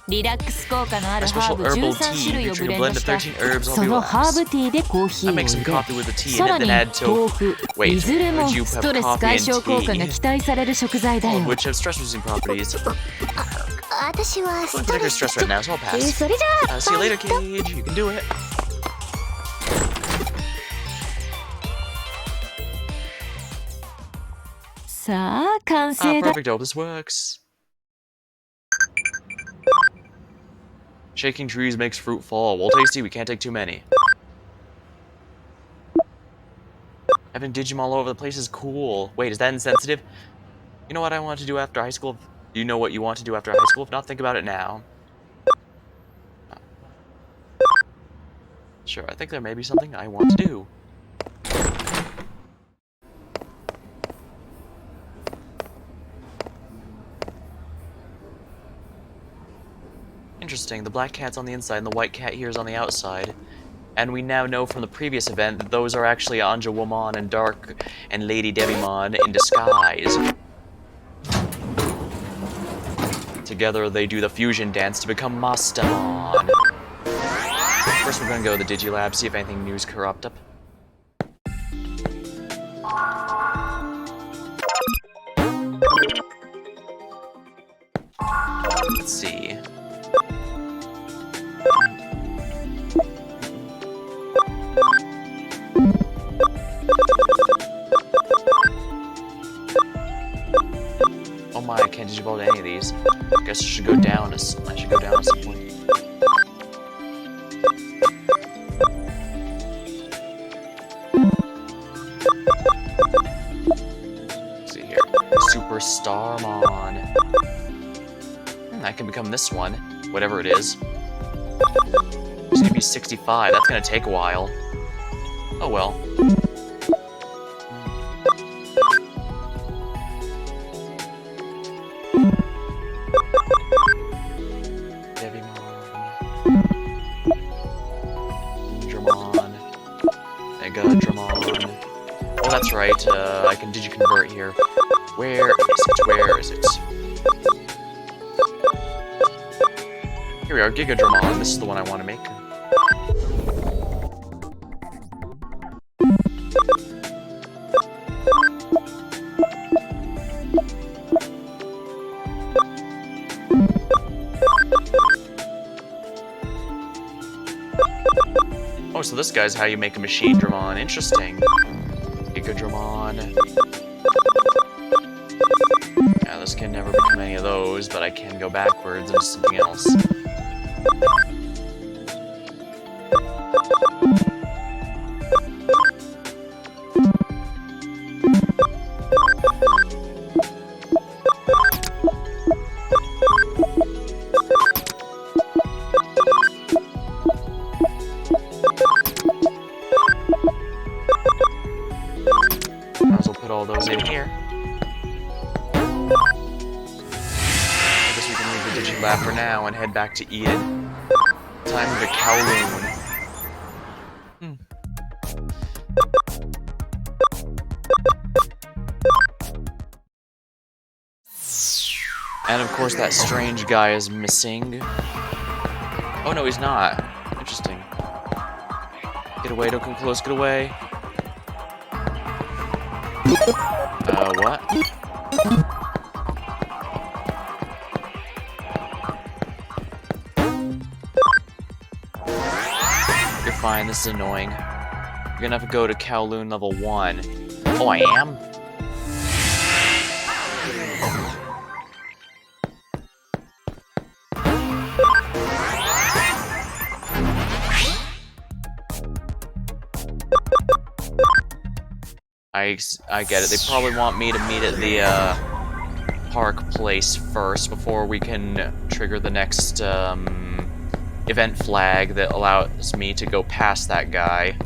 A: A special herbal tea featuring a blend of 13 herbs and I make some coffee with the tea in it, then add tofu. Wait, would you have coffee and tea? All of which have stress-reducing properties. I'm particularly stressed right now, so I'll pass. See you later, Cage. You can do it. Perfect, hope this works. Shaking trees makes fruit fall. Well, tasty, we can't take too many. Having Digimon all over the place is cool. Wait, is that insensitive? You know what I want to do after high school? Do you know what you want to do after high school? If not, think about it now. Sure, I think there may be something I want to do. Interesting, the black cat's on the inside and the white cat here is on the outside. And we now know from the previous event that those are actually Anjawomon and Dark and Lady Devimon in disguise. Together they do the fusion dance to become Mastamon. For first we're gonna go to the Digilab, see if anything new's corrupt up. Let's see. Oh my, I can't digivolve any of these. I guess I should go down. I should go down at some point. Let's see here. Super Starmon. I can become this one, whatever it is. It's gonna be 65. That's gonna take a while. Oh well. Oh, that's right. I can digiconvert here. Where is it? Where is it? Here we are, Gigadramon. This is the one I want to make. Oh, so this guy's how you make a machine Dramon. Interesting. Gigadramon. Yeah, this can never become any of those, but I can go backwards into something else. Might as well put all those in here. I guess we can leave the Digilab for now and head back to Eden. Time to Kowloon. And of course that strange guy is missing. Oh no, he's not. Interesting. Get away, don't come close, get away. What? You're fine, this is annoying. You're gonna have to go to Kowloon level 1. Oh, I am? I get it. They probably want me to meet at the park place first before we can trigger the next event flag that allows me to go past that guy.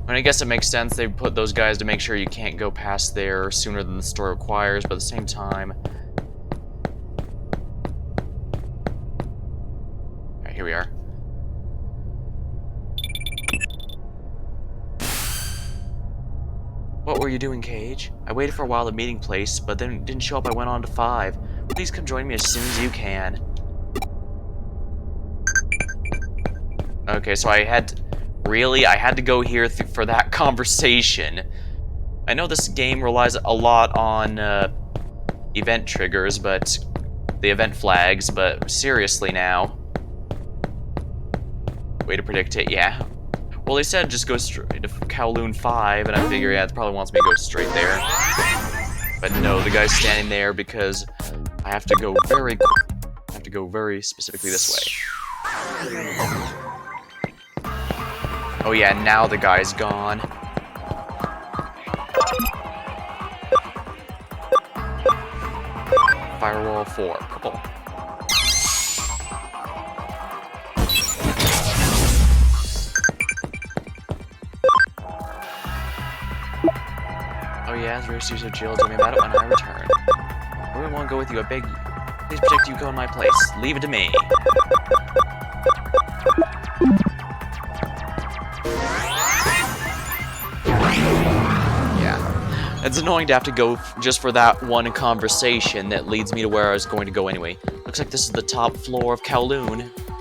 A: And I guess it makes sense they put those guys to make sure you can't go past there sooner than the story requires, but at the same time... Alright, here we are. What were you doing, Cage? I waited for a while at the meeting place, but then it didn't show up. I went on to 5. Please come join me as soon as you can. Okay, so I had to, really? I had to go here for that conversation. I know this game relies a lot on event triggers, but the event flags, but seriously now. Way to predict it, yeah. Well, they said just go straight to Kowloon 5, and I figure, yeah, it probably wants me to go straight there. But no, the guy's standing there because I have to go very specifically this way. Oh yeah, now the guy's gone. Firewall 4, purple. Oh yeah, it's very serious. Jill told me about it when I return. I really want to go with you. I beg you. Please protect you. Go in my place. Leave it to me. Yeah. It's annoying to have to go just for that one conversation that leads me to where I was going to go anyway. Looks like this is the top floor of Kowloon.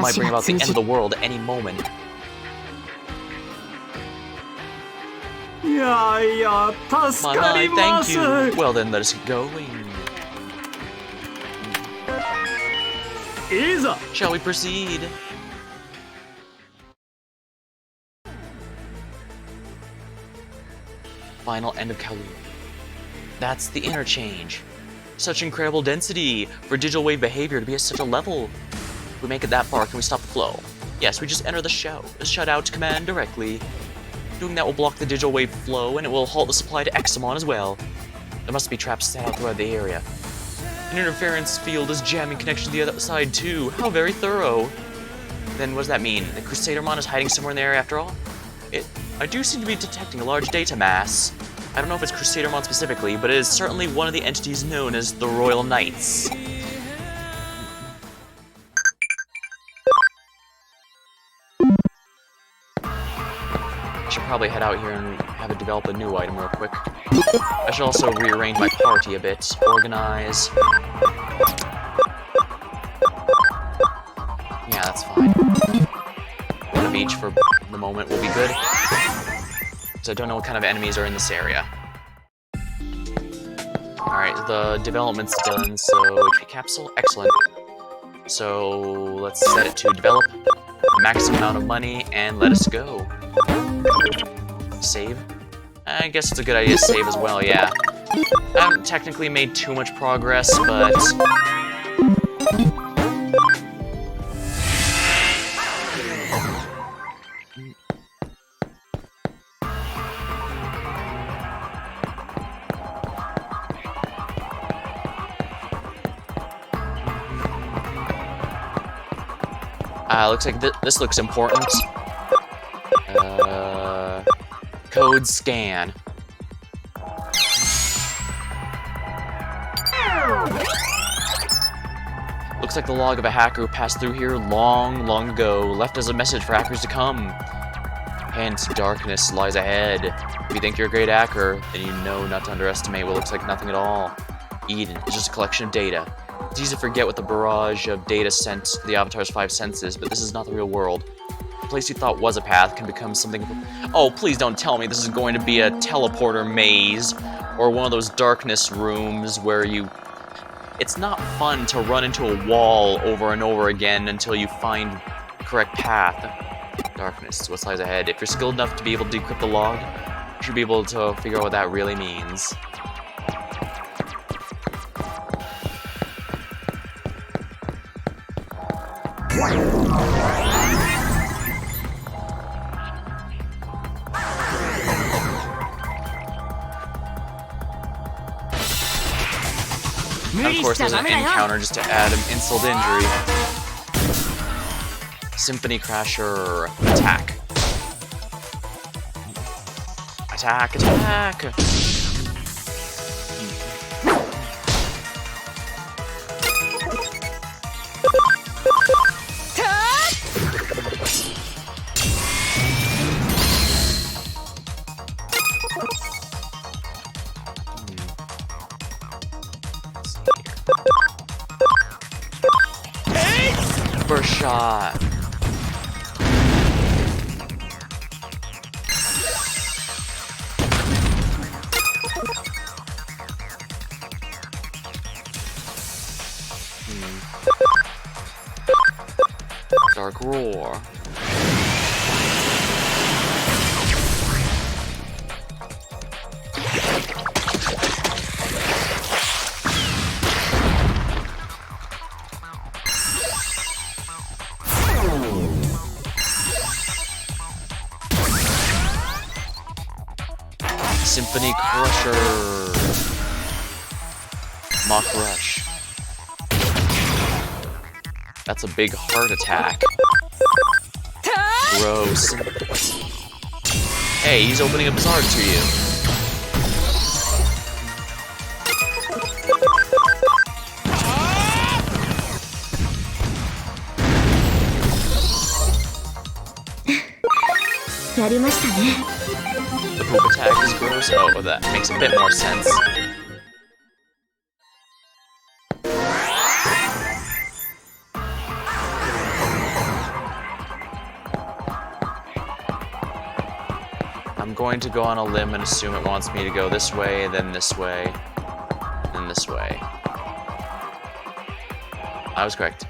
A: might
C: 話
A: bring
C: が
A: about the
C: 通
A: end
C: じ
A: of the
C: る。
A: world any moment.
B: いやいや助か
A: My,
B: り
A: my,
B: ま
A: thank
B: す
A: you. Well then, let us get going.
B: いざ
A: Shall we proceed? Final end of Kowloon. That's the interchange. Such incredible density for digital wave behavior to be at such a level. If we make it that far, can we stop the flow? Yes, we just enter the shutout command directly. Doing that will block the digital wave flow, and it will halt the supply to Examon as well. There must be traps set out throughout the area. An interference field is jamming connection to the other side too. How very thorough. Then what does that mean? The Crusadermon is hiding somewhere in the area after all? I do seem to be detecting a large data mass. I don't know if it's Crusadermon specifically, but it is certainly one of the entities known as the Royal Knights. I should probably head out here and have it develop a new item real quick. I should also rearrange my party a bit. Organize. Yeah, that's fine. One of each for the moment will be good. So I don't know what kind of enemies are in this area. Alright, the development's done, so HP capsule, excellent. So let's set it to develop, maximum amount of money, and let us go. Save? I guess it's a good idea to save as well, yeah. I haven't technically made too much progress, but... looks like this looks important. Code scan. Looks like the log of a hacker who passed through here long, long ago, left as a message for hackers to come. Hence, darkness lies ahead. If you think you're a great hacker, then you know not to underestimate what looks like nothing at all. Eden is just a collection of data. It's easy to forget what the barrage of data sent to the Avatar's 5 senses, but this is not the real world. The place you thought was a path can become something... Oh, please don't tell me this is going to be a teleporter maze, or one of those darkness rooms where you... It's not fun to run into a wall over and over again until you find the correct path. Darkness is what lies ahead. If you're skilled enough to be able to decrypt the log, you should be able to figure out what that really means. And of course, there's an encounter just to add an insult injury. Symphony Crasher. Attack. Attack, attack! First shot. Dark Roar. Symphony Crusher. Mach Rush. That's a big heart attack. Gross. Hey, he's opening up his heart to you. The poop attack is gross. Oh, that makes a bit more sense. I'm going to go on a limb and assume it wants me to go this way, then this way, then this way. I was correct.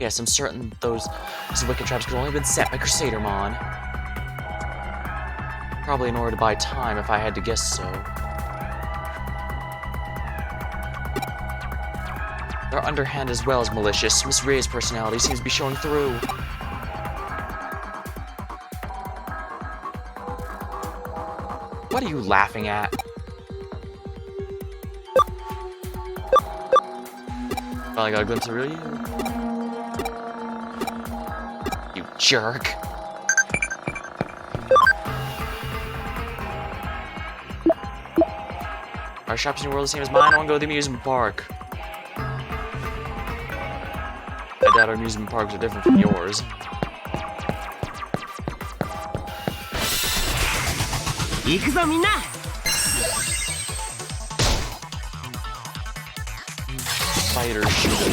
A: Yes, I'm certain those wicked traps could only have been set by Crusadermon. Probably in order to buy time, if I had to guess so. They're underhand as well as malicious. Miss Ray's personality seems to be showing through. What are you laughing at? Finally got a glimpse of real you. You jerk. Our shops in the world are the same as mine. I want to go to the amusement park. I doubt our amusement parks are different from yours. Fighter shooter.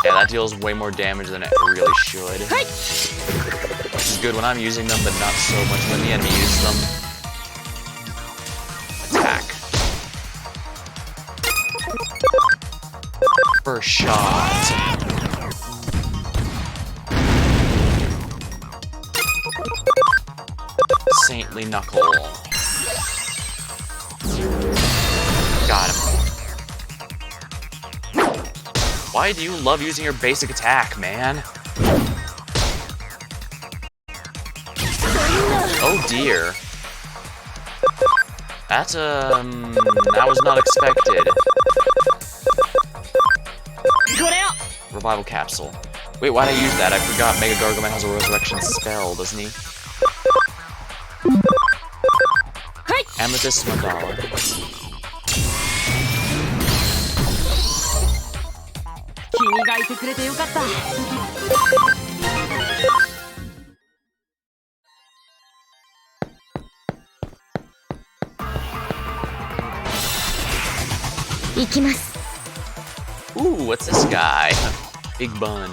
A: Yeah, that deals way more damage than it really should. Which is good when I'm using them, but not so much when the enemy uses them. Attack. First shot. Saintly Knuckle. Got him. Why do you love using your basic attack, man? Oh dear. That was not expected. Revival capsule. Wait, why'd I use that? I forgot Mega Gargamel has a resurrection spell, doesn't he? Amethyst Mandala. Ooh, what's this guy? Big Bun.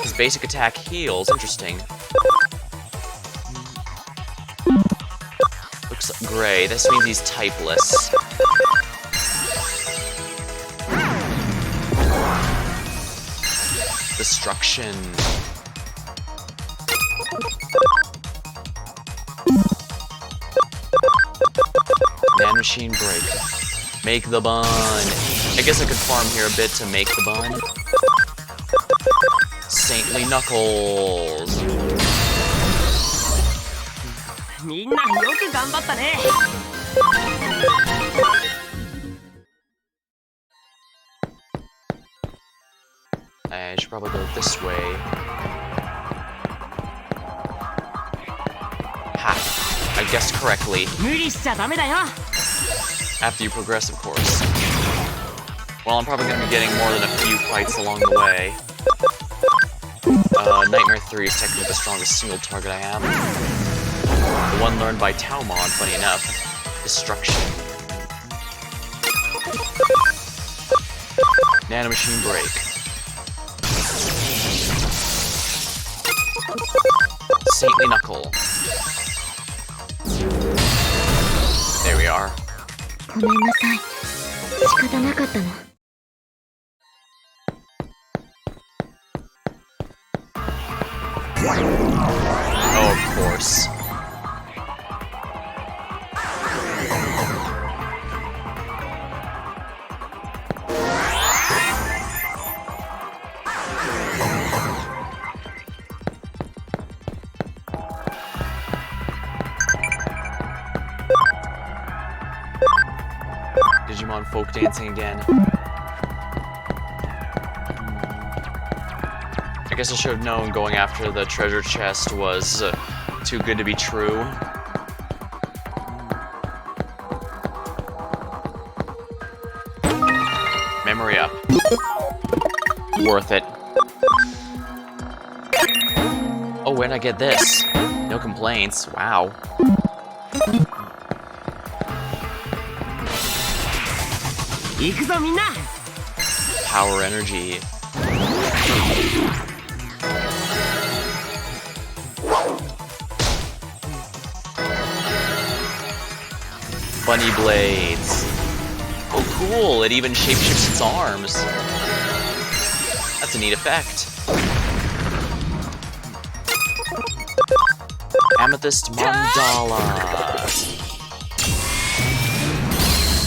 A: His basic attack heals. Interesting. Looks gray. This means he's typeless. Destruction. Nanomachine break. Make the bun. I guess I could farm here a bit to make the bun. Saintly Knuckles. I should probably go this way. Ha! I guessed correctly. After you progress, of course. Well, I'm probably going to be getting more than a few fights along the way. Nightmare 3 is technically the strongest single target I have. The one learned by Taumon, funny enough. Destruction. Nanomachine break. Saintly Knuckle. There we are. Oh, of course. Digimon folk dancing again. I guess I should have known going after the treasure chest was too good to be true. Memory up. Worth it. Oh, where'd I get this? No complaints. Wow. Power energy. Bunny blades. Oh. cool. It even shapeshifts its arms. That's a neat effect. Amethyst Mandala.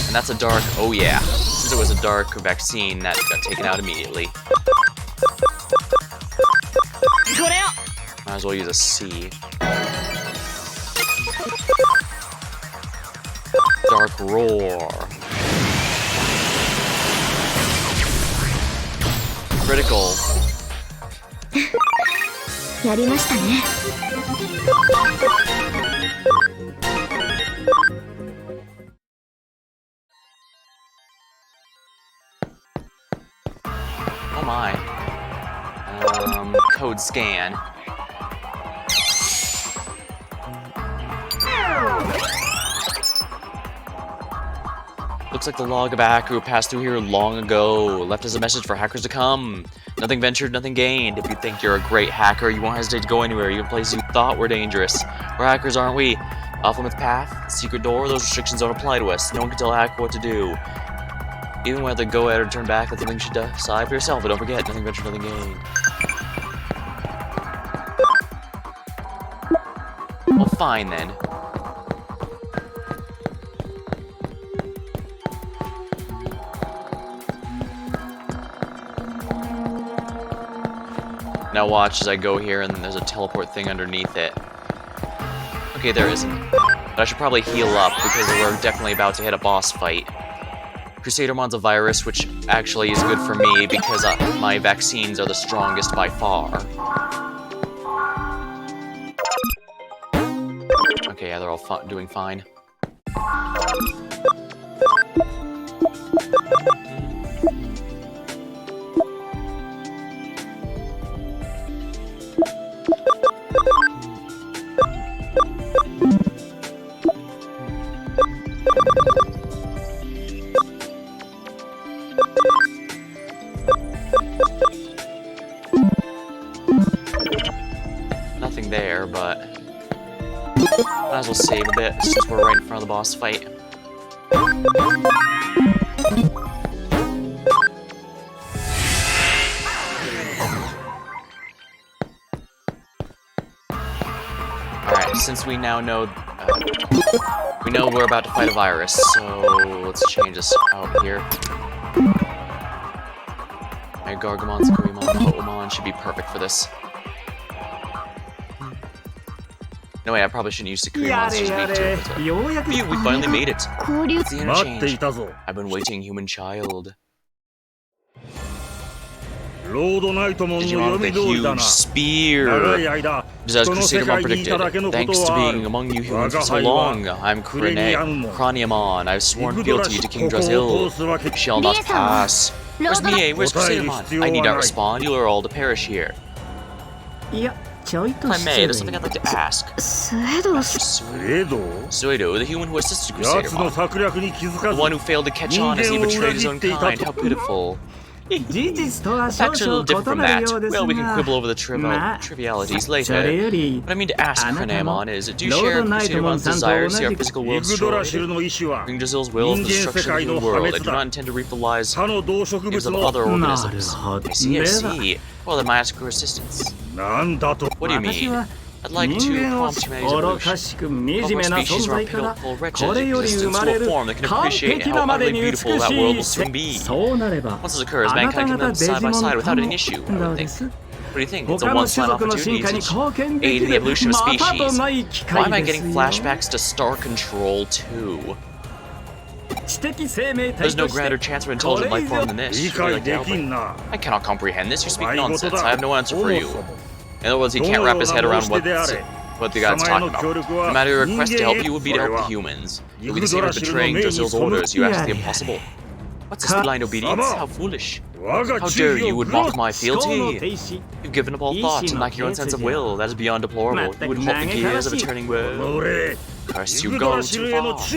A: And that's a dark, oh yeah. Since it was a dark vaccine, that got taken out immediately. Might as well use a C. Dark Roar. Critical.
C: やりましたね。
A: Oh my. Code scan. Looks like the log of a hacker who passed through here long ago. Left as a message for hackers to come. Nothing ventured, nothing gained. If you think you're a great hacker, you won't hesitate to go anywhere, even places you thought were dangerous. We're hackers, aren't we? Off-limits path, secret door, those restrictions don't apply to us. No one can tell a hacker what to do. Even whether to go ahead or turn back, that's something you should decide for yourself, but don't forget, nothing ventured, nothing gained. Well, fine then. Now watch as I go here and there's a teleport thing underneath it. Okay, there isn't. But I should probably heal up because we're definitely about to hit a boss fight. Crusadermon's a virus, which actually is good for me because my vaccines are the strongest by far. Okay, yeah, they're all doing fine. Nothing there, but might as well save a bit since we're right in front of the boss fight. Alright, since we now know we're about to fight a virus, so let's change this out here. My Gargamon, Sukurimon, Ho'omon should be perfect for this. No way, I probably shouldn't use Sukurimon, it's just weak to it. Phew, we finally made it! It's the interchange. I've been waiting, human child. Digimon with a huge spear! Just as Crusadermon predicted, thanks to being among you humans for so long, I'm Craniamon. I've sworn fealty to King Drasil. You shall not pass. Where's Mie? Where's Crusadermon? I need not respond, you are all to perish here. If I may, there's something I'd like to ask. Suedo, the human who assisted Crusadermon. The one who failed to catch on as he betrayed his own kind, how pitiful. Facts are a little different from that. Well, we can quibble over the trivialities later. What I mean to ask, Craniamon, is do you share Crusadermon's desire to see our physical world destroyed? King Drasil's will is the destruction of the human world. I do not intend to reap the lives of other organisms. I see. Well, then I ask for assistance. What do you mean? I'd like to prompt humanity's evolution. All species are pitiful wretches exist in a form that can appreciate how utterly beautiful that world will soon be. Once this occurs, mankind can live side by side without an issue, I would think. What do you think? It's a once-in-a-lifetime opportunity to aid in the evolution of species. Why am I getting flashbacks to Star Control 2? There's no grander chance for intelligent life form than this. I cannot comprehend this. You speak nonsense. I have no answer for you. In other words, he can't wrap his head around what the guy's talking about. No matter your request to help you would be to help the humans. It would be the same as betraying Drasil's orders. You asked the impossible. What's this blind obedience? How foolish. How dare you would mock my fealty? You've given up all thought and lack your own sense of will. That is beyond deplorable. You would halt the gears of a turning world. Curse, you go too far.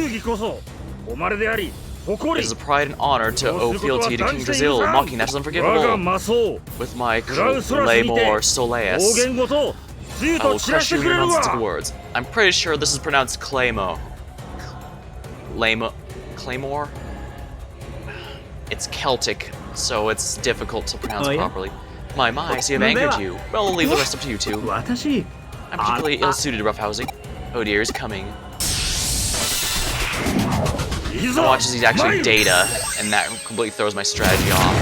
A: It is a pride and honor to owe fealty to King Drasil. Mocking that is unforgivable. With my Claymore Soleus, I will crush you in your nonsensical words. I'm pretty sure this is pronounced Claymore. Claymore? It's Celtic, so it's difficult to pronounce
B: Oh, yeah?
A: properly. My, I see I've angered you. Well, I'll leave the rest up to you two.
B: 私
A: I'm particularly ill-suited to roughhousing. Oh dear, he's coming. I watch as he's actually Data, and that completely throws my strategy off.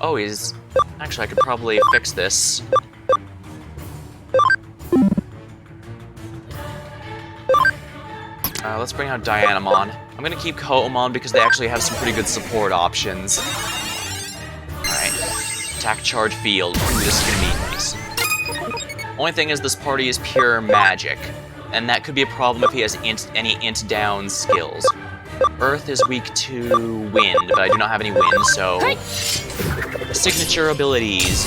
A: Oh, he's... Actually, I could probably fix this. Let's bring out Dianamon. I'm gonna keep Kotomon because they actually have some pretty good support options. Alright. Attack, charge, field. Ooh, this is gonna be nice. Only thing is, this party is pure magic. And that could be a problem if he has any int down skills. Earth is weak to wind, but I do not have any wind, so... Signature abilities.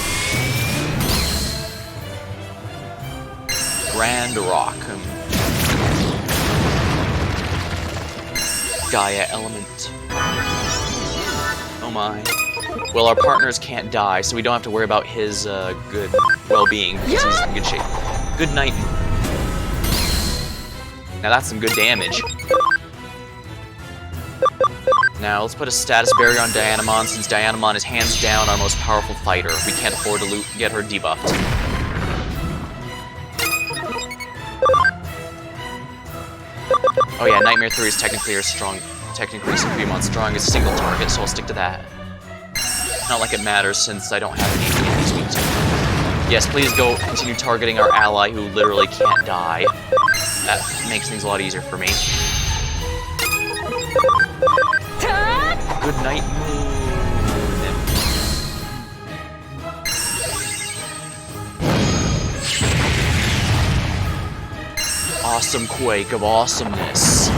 A: Grand Rock. Gaia Element. Oh my. Well, our partners can't die, so we don't have to worry about his good well-being, because he's in good shape. Good night. Now that's some good damage. Now let's put a status barrier on Dianamon, since Dianamon is hands down our most powerful fighter. We can't afford to get her debuffed. Oh yeah, Nightmare 3 is technically her Supremon's strongest single target, so I'll stick to that. Not like it matters since I don't have any he's weak to. Yes, please go continue targeting our ally who literally can't die. That makes things a lot easier for me. Good night, Moon. Awesome Quake of awesomeness.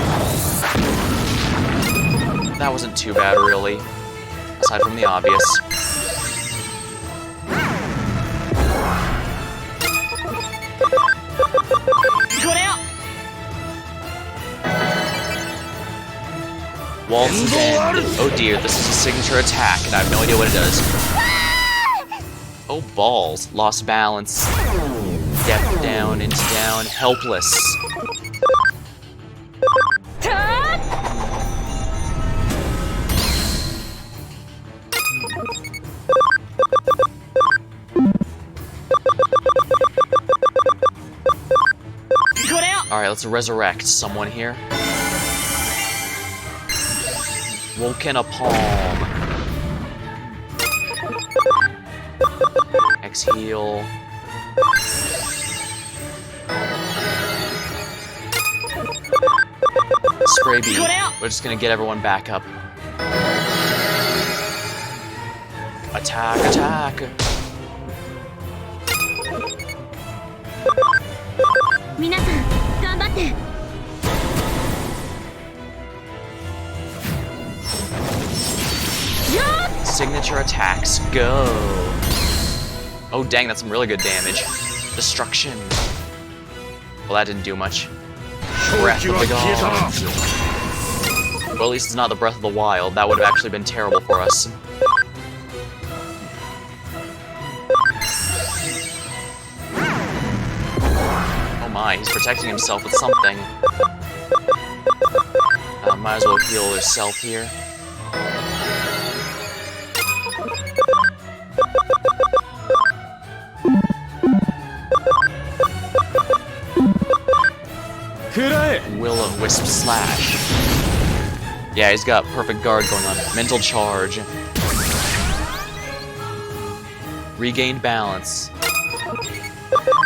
A: That wasn't too bad, really. Aside from the obvious. Waltz is end. Oh dear, this is a signature attack, and I have no idea what it does. Oh balls. Lost balance. Depth down, into down, helpless. Alright, let's resurrect someone here. Woken a palm. Exhale. Spray beam. We're just gonna get everyone back up. Attack, attack. Signature attacks, go! Oh dang, that's some really good damage. Destruction. Well, that didn't do much. Breath of the Gods. Well, at least it's not the Breath of the Wild. That would have actually been terrible for us. Oh my, he's protecting himself with something. Might as well heal herself here. Will-o-wisp slash. Yeah, he's got perfect guard going on. Mental charge. Regained balance.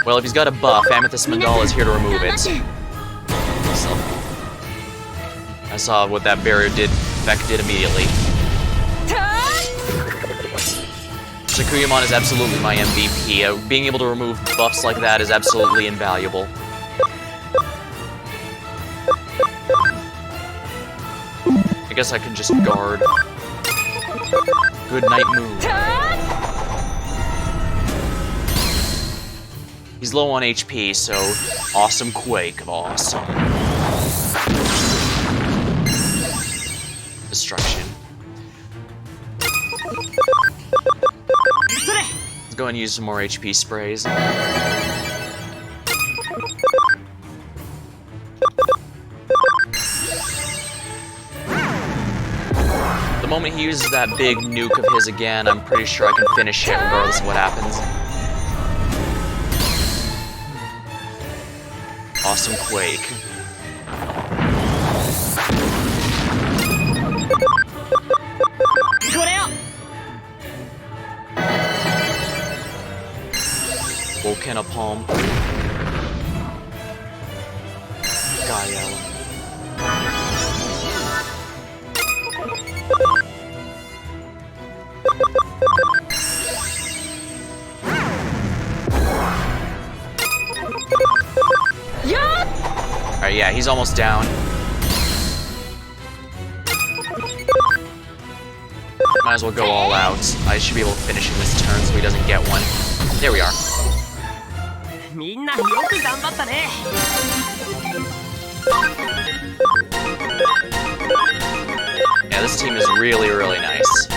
A: Well, if he's got a buff, Amethyst Mandala is here to remove it. So, I saw what that barrier did immediately. Sakuyamon is absolutely my MVP. Being able to remove buffs like that is absolutely invaluable. I guess I can just guard. Good night, Moon. He's low on HP, so awesome Quake of awesome. Destruction. Let's go and use some more HP sprays. he uses that big nuke of his again, I'm pretty sure I can finish it regardless of what happens. Awesome Quake. Volcano Palm. Gaia. Alright, yeah, he's almost down. Might as well go all out. I should be able to finish him this turn so he doesn't get one. There we are. Yeah, this team is really, really nice.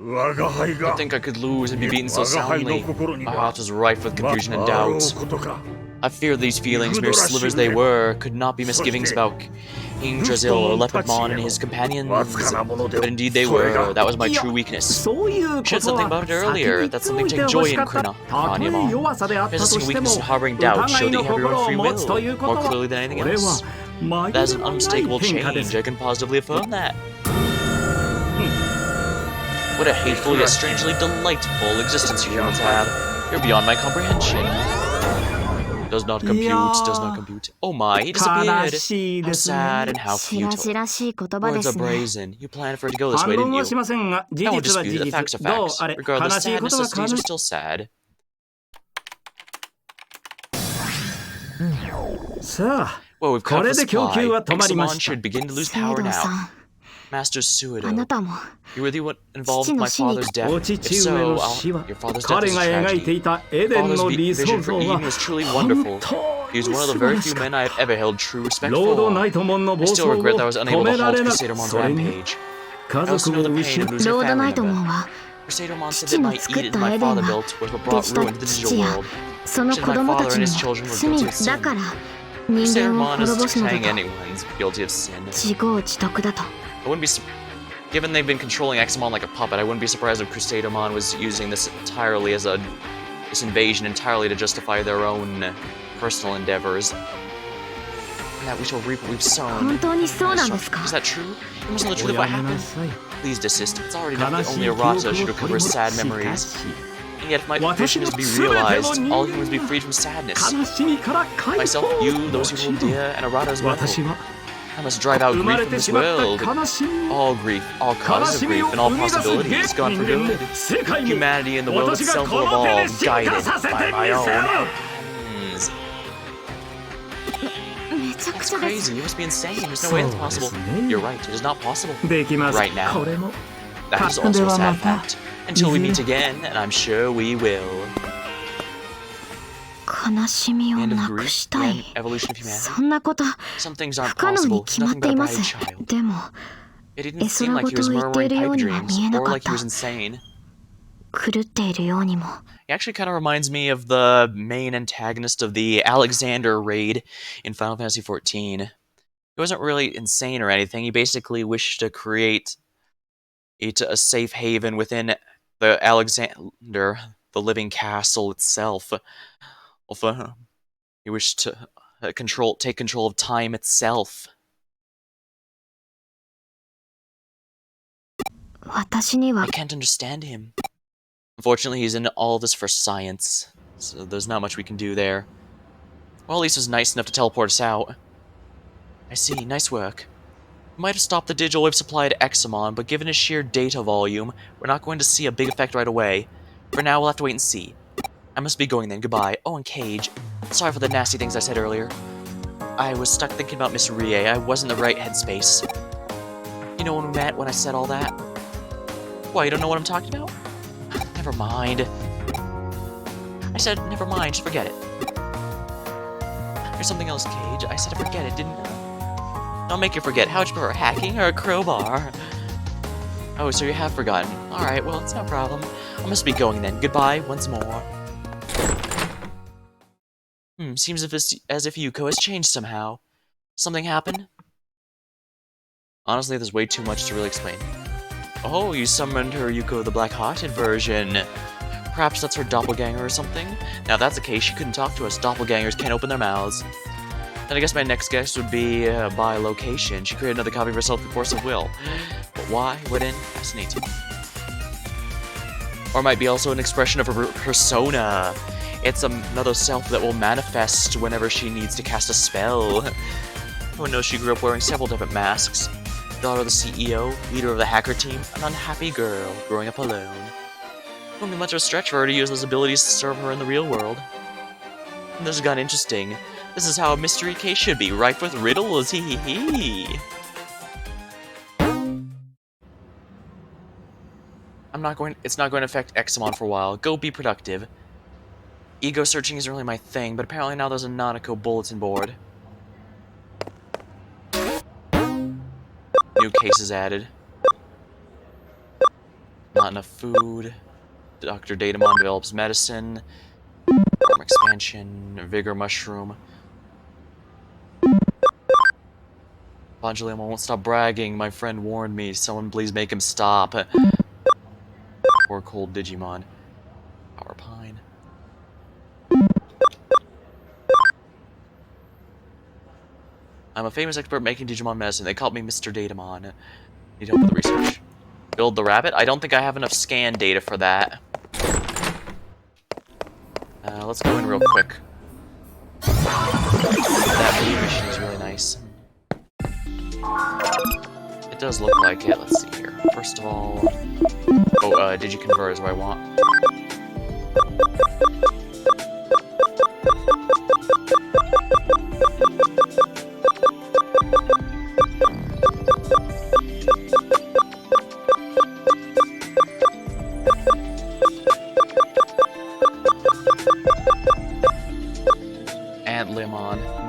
A: I think I could lose and be beaten so soundly. My heart was rife with confusion and doubt. I feared these feelings, mere slivers they were, could not be misgivings about King Drazil or Leopardmon and his companions. But indeed they were. That was my true weakness. You said something about it earlier. That's something to take joy in, Krina. Possessing a weakness and harboring doubt showed that you have your own free will, more clearly than anything else. That is an unmistakable change. I can positively affirm that. What a hateful yet strangely delightful existence you humans have. You're beyond my comprehension. Does not compute, does not compute. Oh my, he disappeared. How sad and how futile. Words are brazen. You planned for it to go this way, didn't you? I won't dispute it. The facts are facts. Regardless, sad necessities are still sad. Well, we've caught the supply. Examon should begin to lose power now. Master Suido, you were the one involved with my father's death. If so, your father's death is a tragedy. Father's vision for Eden was truly wonderful. He was one of the very few men I have ever held true respect for. I still regret that I was unable to halt Crusadermon's rampage. I also know the pain of losing a family member. Crusadermon said that my Eden my father built was what brought ruin to the digital world. Said my father and his children were guilty of sin. Crusadermon is saying anyone's guilty of sin. I wouldn't be given they've been controlling Examon like a puppet, I wouldn't be surprised if Crusadermon was using this entirely as this invasion entirely to justify their own personal endeavors. And that we shall reap what we've sown. Is that true? You must know the truth of what happened. Please desist. It's already enough that only Arata should recover his sad memories. And yet if my vision is to be realized, all humans be freed from sadness. Myself, you, those who hold dear, and Arata as well. I must drive out grief from this world. All grief, all causes of grief, and all possibilities gone for good. Humanity and the world itself will evolve, guided by my own hands. That's crazy, you must be insane. There's no way that's possible. You're right, it is not possible. Right now. That is also a sad fact. Until we meet again, and I'm sure we will. End of grief, the end evolution of humanity. Some things aren't possible. Nothing but a bright child. It didn't seem like he was murmuring pipe dreams, or like he was insane. He actually kind of reminds me of the main antagonist of the Alexander raid in Final Fantasy XIV. He wasn't really insane or anything. He basically wished to create a safe haven within the Alexander, the living castle itself. He wished to take control of time itself. I can't understand him. Unfortunately, he's in all this for science, so there's not much we can do there. Well, at least he was nice enough to teleport us out. I see, nice work. We might have stopped the digital wave supply to Examon, but given his sheer data volume, we're not going to see a big effect right away. For now, we'll have to wait and see. I must be going then, goodbye. Oh, and Cage. Sorry for the nasty things I said earlier. I was stuck thinking about Miss Rie. I wasn't in the right headspace. You know when we met, when I said all that? Why, you don't know what I'm talking about? Never mind. I said, never mind, just forget it. There's something else, Cage. I said to forget it, didn't I? Don't make you forget. How'd you prefer, hacking or a crowbar? Oh, so you have forgotten. Alright, well, it's no problem. I must be going then. Goodbye, once more. Seems as if Yuko has changed somehow. Something happened? Honestly, there's way too much to really explain. Oh, you summoned her Yuko the Black-Hearted version. Perhaps that's her doppelganger or something? Now, if that's the case, she couldn't talk to us. Doppelgangers can't open their mouths. Then I guess my next guess would be by location. She created another copy of herself through force of will. But why? Wouldn't? Fascinating. Or it might be also an expression of her persona. It's another self that will manifest whenever she needs to cast a spell. Everyone knows she grew up wearing several different masks. Daughter of the CEO, leader of the hacker team, an unhappy girl growing up alone. It won't be much of a stretch for her to use those abilities to serve her in the real world. And this has gotten interesting. This is how a mystery case should be, rife with riddles, hee hee hee. It's not going to affect Examon for a while. Go be productive. Ego searching isn't really my thing, but apparently now there's a Nanako bulletin board. New cases added. Not enough food. Dr. Datamon develops medicine. Arm expansion. Vigor mushroom. Evangeline won't stop bragging. My friend warned me. Someone please make him stop. Or cold Digimon. Power Pine. I'm a famous expert making Digimon medicine. They called me Mr. Datamon. Need help with the research. Build the rabbit? I don't think I have enough scan data for that. Let's go in real quick. That mini mission is really nice. It does look like it. Let's see here. First of all... Oh, Digiconvert is what I want.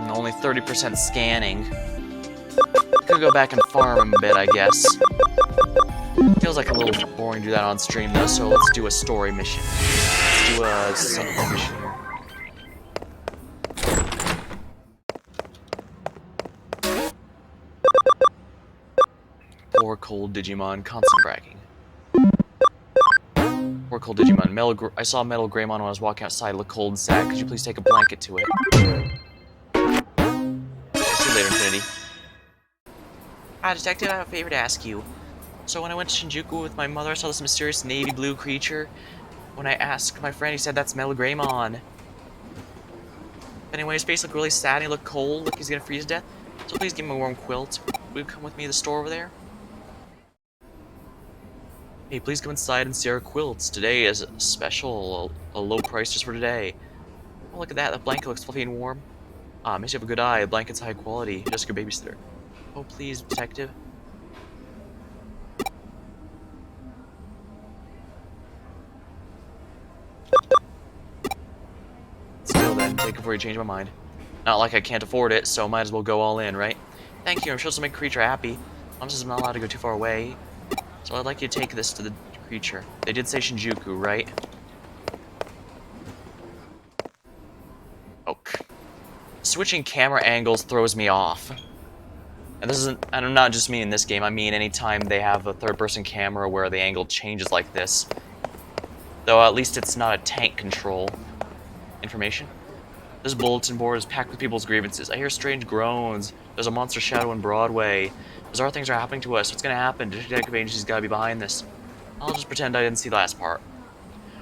A: Only 30% scanning. Could go back and farm him a bit, I guess. Feels like a little boring to do that on stream, though, so let's do a story mission. Let's do a something mission here. Poor cold Digimon, constant bragging. Poor cold Digimon. I saw Metal Greymon when I was walking outside. Look cold and sad. Could you please take a blanket to it? See you later, Infinity. Hi, Detective. I have a favor to ask you. So when I went to Shinjuku with my mother, I saw this mysterious navy blue creature. When I asked my friend, he said that's Metal Greymon. Anyway, his face looked really sad and he looked cold, like he's gonna freeze to death. So please give him a warm quilt. Will you come with me to the store over there? Hey, please come inside and see our quilts. Today is special, a low price just for today. Oh, look at that. The blanket looks fluffy and warm. Ah, makes you have a good eye. The blanket's high quality. Just your babysitter. Oh, please, detective. Still then, take it before you change my mind. Not like I can't afford it, so might as well go all in, right? Thank you, I'm sure this will make the creature happy. Mom says I'm not allowed to go too far away. So I'd like you to take this to the creature. They did say Shinjuku, right? Oh. Switching camera angles throws me off. And this isn't, and I'm not just mean in this game, I mean anytime they have a third-person camera where the angle changes like this. Though at least it's not a tank control. Information? This bulletin board is packed with people's grievances. I hear strange groans. There's a monster shadow in Broadway. Bizarre things are happening to us. What's gonna happen? Detective agency's gotta be behind this. I'll just pretend I didn't see the last part.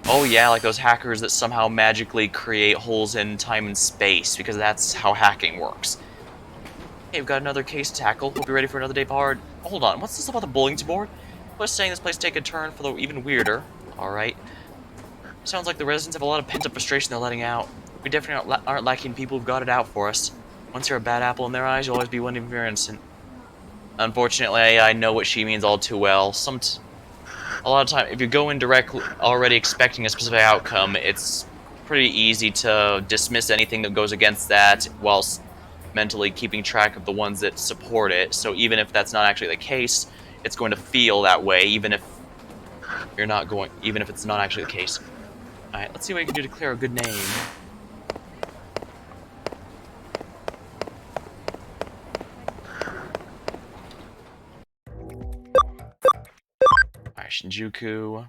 A: Oh yeah, like those hackers that somehow magically create holes in time and space, because that's how hacking works. Hey, we've got another case to tackle. We'll be ready for another day hard. Hold on, what's this about the bulletin board? I was saying this place take a turn for the even weirder. Alright. Sounds like the residents have a lot of pent-up frustration they're letting out. We definitely aren't lacking people who've got it out for us. Once you're a bad apple in their eyes, you'll always be one if you're innocent. Unfortunately, I know what she means all too well. A lot of time, if you go in directly already expecting a specific outcome, it's pretty easy to dismiss anything that goes against that whilst mentally keeping track of the ones that support it. So even if that's not actually the case, it's going to feel that way, even if it's not actually the case. Alright, let's see what you can do to clear a good name. Alright, Shinjuku.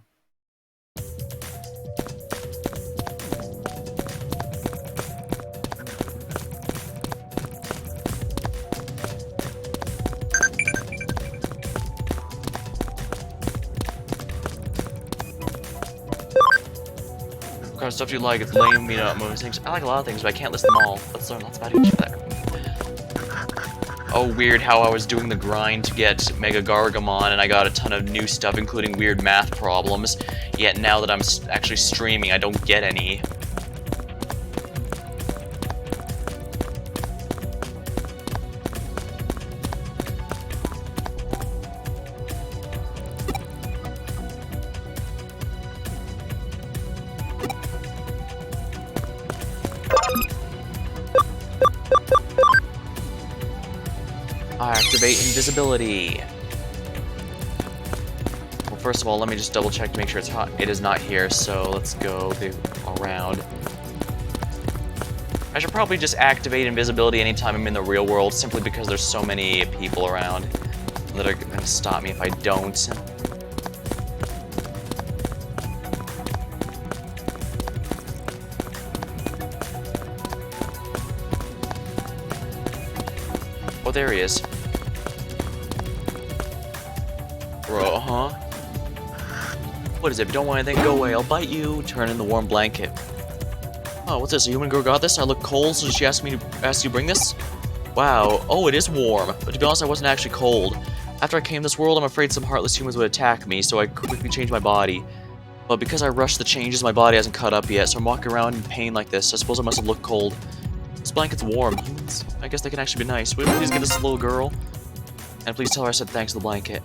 A: What kind of stuff do you like? It's lame, you know, most things. I like a lot of things, but I can't list them all. Let's learn lots about each of them. Oh, weird how I was doing the grind to get Mega Gargamon, and I got a ton of new stuff, including weird math problems. Yet now that I'm actually streaming, I don't get any. Activate invisibility. Well, first of all, let me just double check to make sure it's hot. It is not here, so let's go around. I should probably just activate invisibility anytime I'm in the real world, simply because there's so many people around that are gonna stop me if I don't. Oh, there he is. Bro, huh? What is it? If you don't want anything, go away. I'll bite you. Turn in the warm blanket. Oh, what's this? A human girl got this? I look cold, so she asked you to bring this? Wow. Oh, it is warm. But to be honest, I wasn't actually cold. After I came to this world, I'm afraid some heartless humans would attack me, so I quickly changed my body. But because I rushed the changes, my body hasn't caught up yet, so I'm walking around in pain like this. I suppose I must have looked cold. This blanket's warm. Humans, I guess they can actually be nice. Will you please give this little girl? And please tell her I said thanks to the blanket.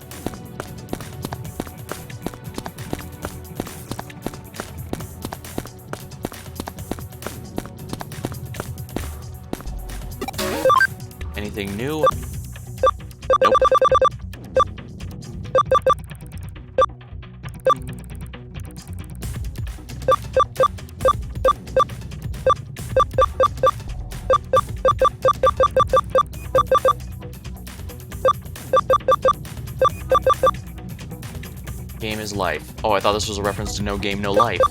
A: Anything new? Nope. Game is life. Oh, I thought this was a reference to No Game, No Life.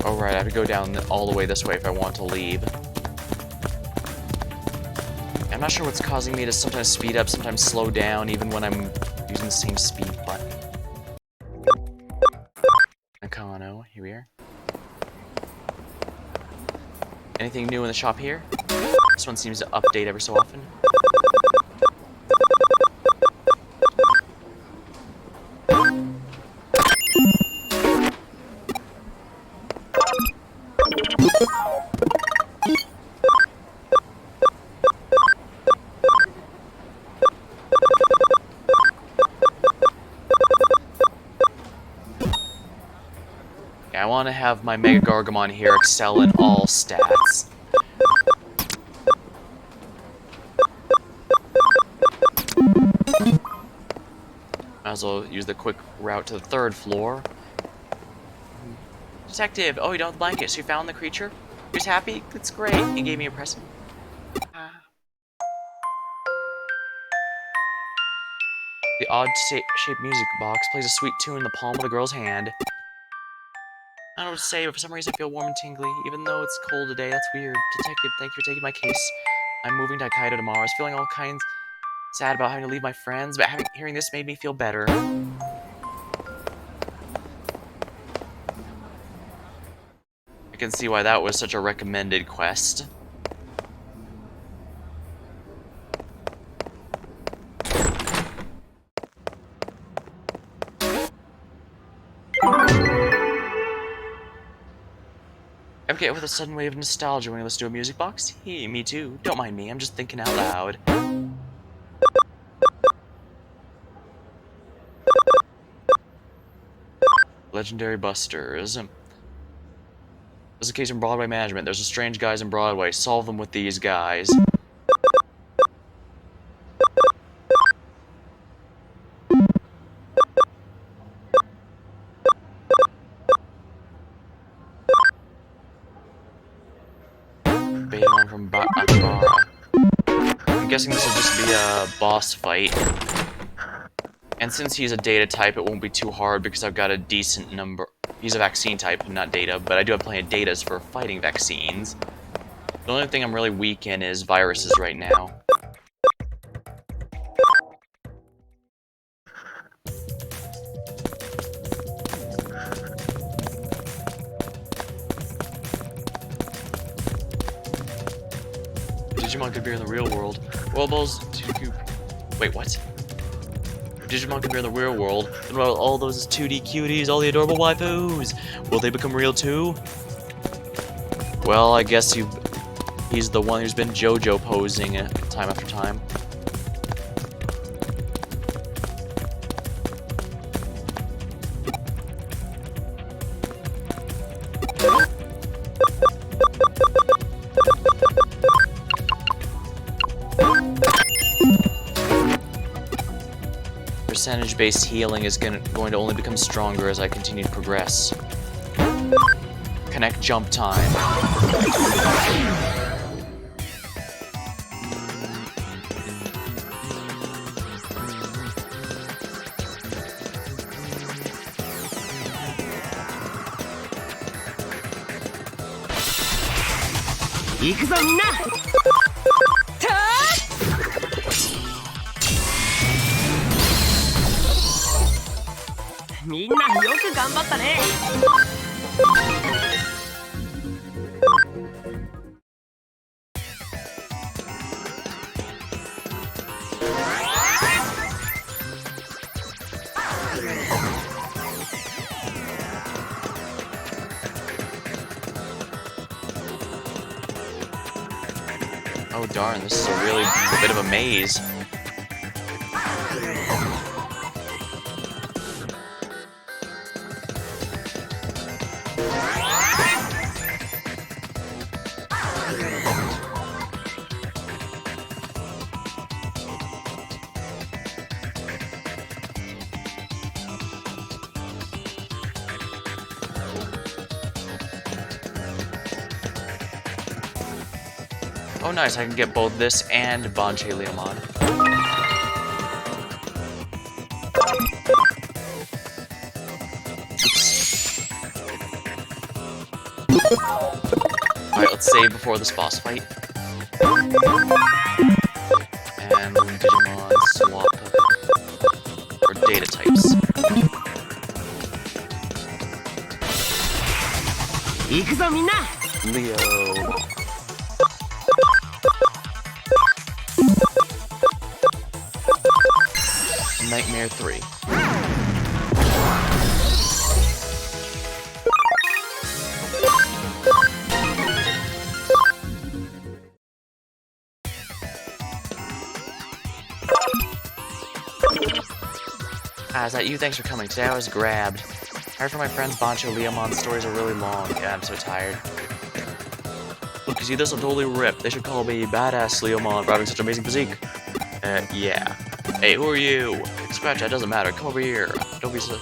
A: Alright, I have to go down all the way this way if I want to leave. I'm not sure what's causing me to sometimes speed up, sometimes slow down, even when I'm using the same speed button. Nakano, here we are. Anything new in the shop here? This one seems to update every so often. I want to have my Mega Gargamon here excel in all stats. Might as well use the quick route to the 3rd floor. Detective! Oh, you don't have the blanket, so you found the creature? He was happy? That's great. He gave me a present. The odd-shaped music box plays a sweet tune in the palm of the girl's hand. I don't know what to say, but for some reason I feel warm and tingly. Even though it's cold today, that's weird. Detective, thank you for taking my case. I'm moving to Hokkaido tomorrow. I was feeling all kinds sad about having to leave my friends, but hearing this made me feel better. I can see why that was such a recommended quest. Okay, with a sudden wave of nostalgia when you listen to a music box? Hey, me too. Don't mind me, I'm just thinking out loud. Legendary Busters. This is a case from Broadway management. There's a strange guys in Broadway. Solve them with these guys. Baton from Akbara. I'm guessing this will just be a boss fight. And since he's a data type, it won't be too hard because I've got a decent number. He's a vaccine type, not data, but I do have plenty of datas for fighting vaccines. The only thing I'm really weak in is viruses right now. Digimon could be in the real world. Wait, what? Digimon could be in the real world. What about all those 2D cuties, all the adorable waifus? Will they become real too? Well, I guess he's the one who's been JoJo posing time after time. Percentage-based healing is going to only become stronger as I continue to progress. Connect jump time. Oh darn, this is a bit of a maze. Oh nice, I can get both this and Banche Leomon. Alright, let's save before this boss fight. And Digimon swap for data types. Leo. Nightmare 3. Is that you? Thanks for coming. Today I was grabbed. I heard from my friends Bancho Leomon's stories are really long. Yeah, I'm so tired. Look, you see this? I'm totally ripped. They should call me Badass Leomon for having such amazing physique. Yeah. Hey, who are you? Scratch that, doesn't matter. Come over here. Don't be such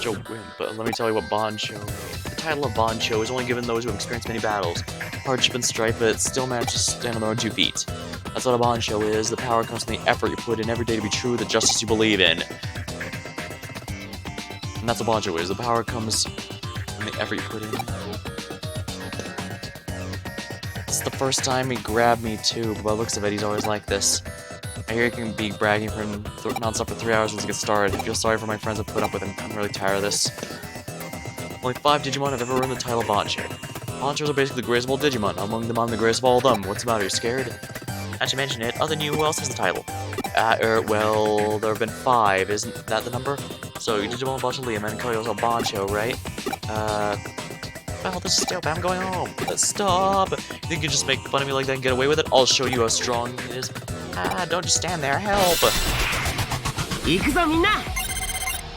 A: a wimp. But let me tell you what Bancho is. The title of Bancho is only given those who have experienced many battles, hardship and strife, but still manage to stand on their own 2 feet. That's what a Bancho is. The power comes from the effort you put in every day to be true, the justice you believe in. And that's what Bancho is. The power comes from the effort you put in. It's the first time he grabbed me too, but by the looks of it, he's always like this. I hear he can be bragging for non-stop for 3 hours once he gets started. I feel sorry for my friends that put up with him. I'm really tired of this. Only 5 Digimon have ever earned the title of Bancho. Banchos are basically the greatest of all Digimon. Among them, I'm the greatest of all of them. What's the matter? Are you scared? Not to mention it, other than you, who else has the title? Well, there have been 5. Isn't that the number? So, you Digimon, Bancho, Leomon, and call yourself Bancho, right? Well, this is stupid. I'm going home. Stop! You think you just make fun of me like that and get away with it? I'll show you how strong it is. Don't just stand there. Help!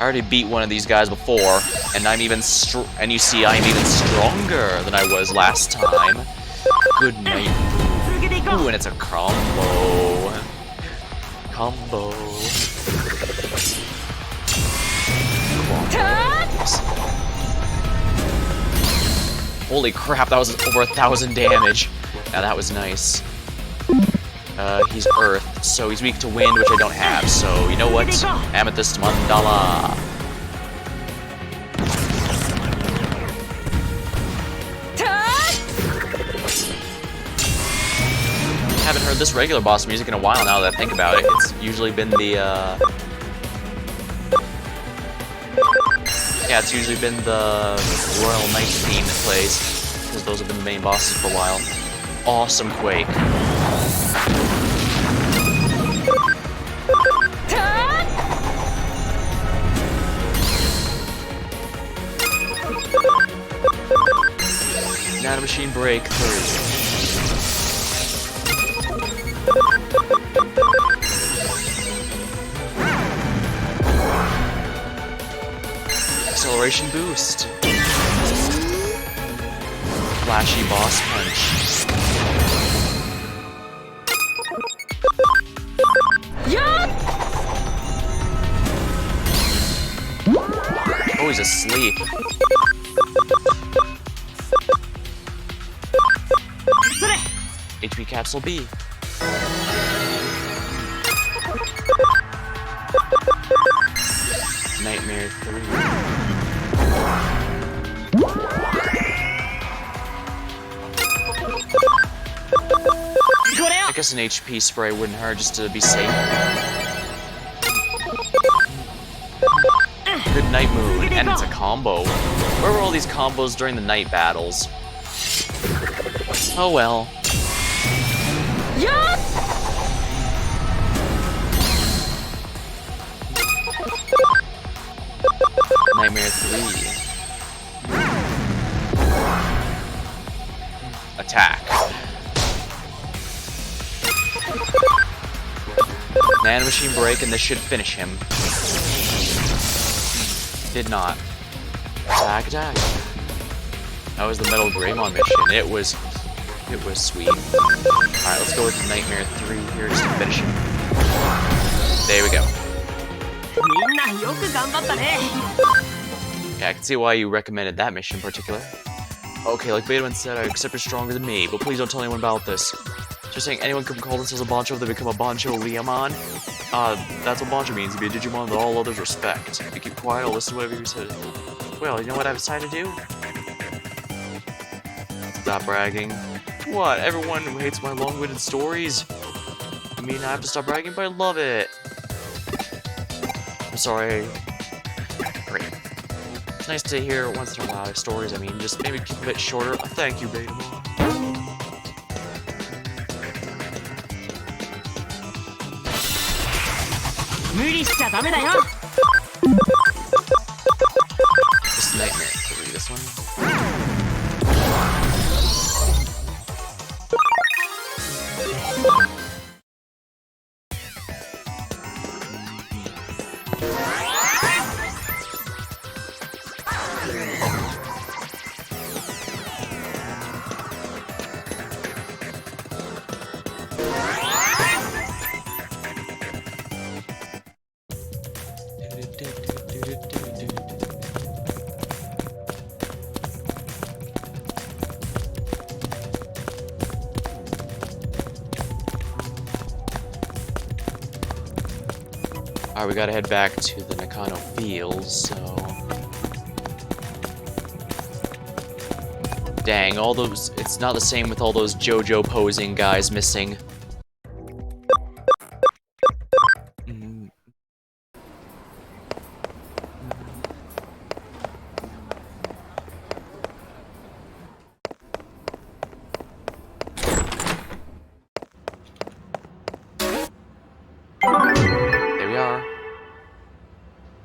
A: I already beat one of these guys before, and I'm even and you see I'm even stronger than I was last time. Good night. Ooh, and it's a combo. Combo. Holy crap, that was over 1,000 damage. Now that was nice. He's Earth, so he's weak to wind, which I don't have. So, you know what? Amethyst Mandala. Haven't heard this regular boss music in a while now that I think about it. It's usually been the, yeah, it's usually been the Royal Knight theme that plays, because those have been the main bosses for a while. Awesome Quake. Nano Machine Breakthrough. Acceleration Boost. Flashy Boss Punch. Oh, he's asleep. HP Capsule B. Nightmare 3. I guess an HP spray wouldn't hurt just to be safe. Good night mood, and it's a combo. Where were all these combos during the night battles? Oh well. Nightmare 3. Attack. Nano Machine Break, and this should finish him. Did not. Attack, attack. That was the Metal Greymon mission. It was sweet. Alright, let's go with Nightmare 3 here just to finish him. There we go. Yeah, I can see why you recommended that mission in particular. Okay, like Betaman said, I accept you're stronger than me, but please don't tell anyone about this. Just saying anyone can call themselves a Bancho if they become a Bancho Leomon. That's what Bancho means, to be a Digimon that all others respect. If you keep quiet, I'll listen to whatever you say. Well, you know what I've decided to do? Stop bragging. What? Everyone who hates my long-winded stories? I mean, I have to stop bragging, but I love it. I'm sorry. Great. It's nice to hear once in a while stories, I mean, just maybe keep a bit shorter. Thank you, Betamon. This Nightmare 3, this one. Alright, we gotta head back to the Nakano Fields, so... Dang, all those... It's not the same with all those JoJo posing guys missing.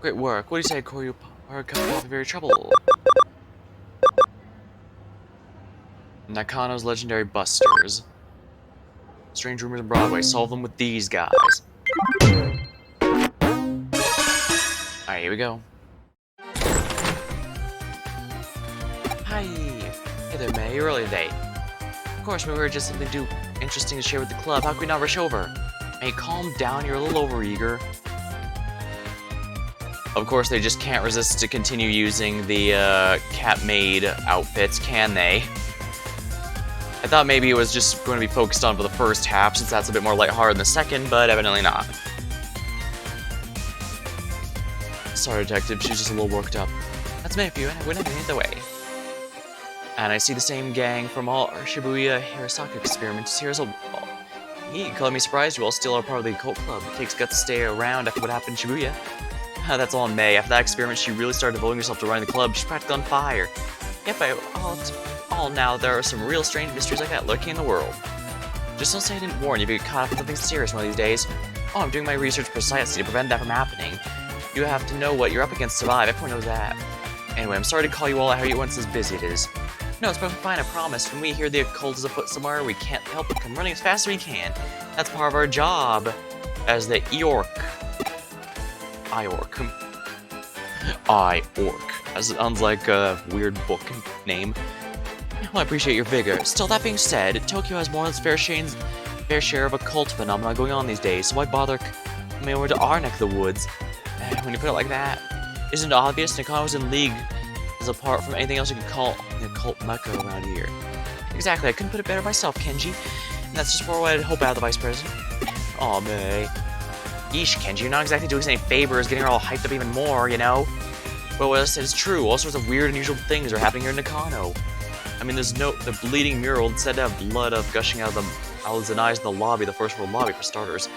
A: Great work. What do you say, Koryu are coming off in very trouble? Nakano's legendary busters. Strange rumors on Broadway. Solve them with these guys. Alright, Alright, here we go. Hi! Hey there, May. You're early today. Of course, we were just something interesting to share with the club. How could we not rush over? May, calm down. You're a little overeager. Of course, they just can't resist to continue using the cat maid outfits, can they? I thought maybe it was just going to be focused on for the first half, since that's a bit more lighthearted than the second, but evidently not. Sorry, Detective, she's just a little worked up. That's Mayview, and I wouldn't have been either way. And I see the same gang from all our Shibuya Hirosaka experiments. Here's a... You color me surprised, you all still are part of the cult club. It takes guts to stay around after what happened in Shibuya. That's all in May. After that experiment, she really started devoting herself to running the club. She's practically on fire. Yep, all now, there are some real strange mysteries like that lurking in the world. Just don't say I didn't warn you if you get caught up in something serious one of these days. Oh, I'm doing my research precisely to prevent that from happening. You have to know what you're up against to survive. Everyone knows that. Anyway, I'm sorry to call you all out here once as busy it is. No, it's perfectly fine, I promise. When we hear the occult is afoot somewhere, we can't help but come running as fast as we can. That's part of our job as the Eorc. Iorc. Iorc. That sounds like a weird book name. Well, I appreciate your vigor. Still, that being said, Tokyo has more than its fair share of occult phenomena going on these days, so why bother coming over to our neck of the woods? When you put it like that, isn't it obvious Nakano's in league is apart from anything else you could call the occult mecca around here? Exactly, I couldn't put it better myself, Kenji. And that's just for what I'd hope out of the Vice President. Aw, May. Yeesh, Kenji, you're not exactly doing us any favors, getting her all hyped up even more, you know? But what I said is true, all sorts of weird, unusual things are happening here in Nakano. I mean, the bleeding mural said to have blood gushing out of the eyes in the lobby, the first floor lobby for starters.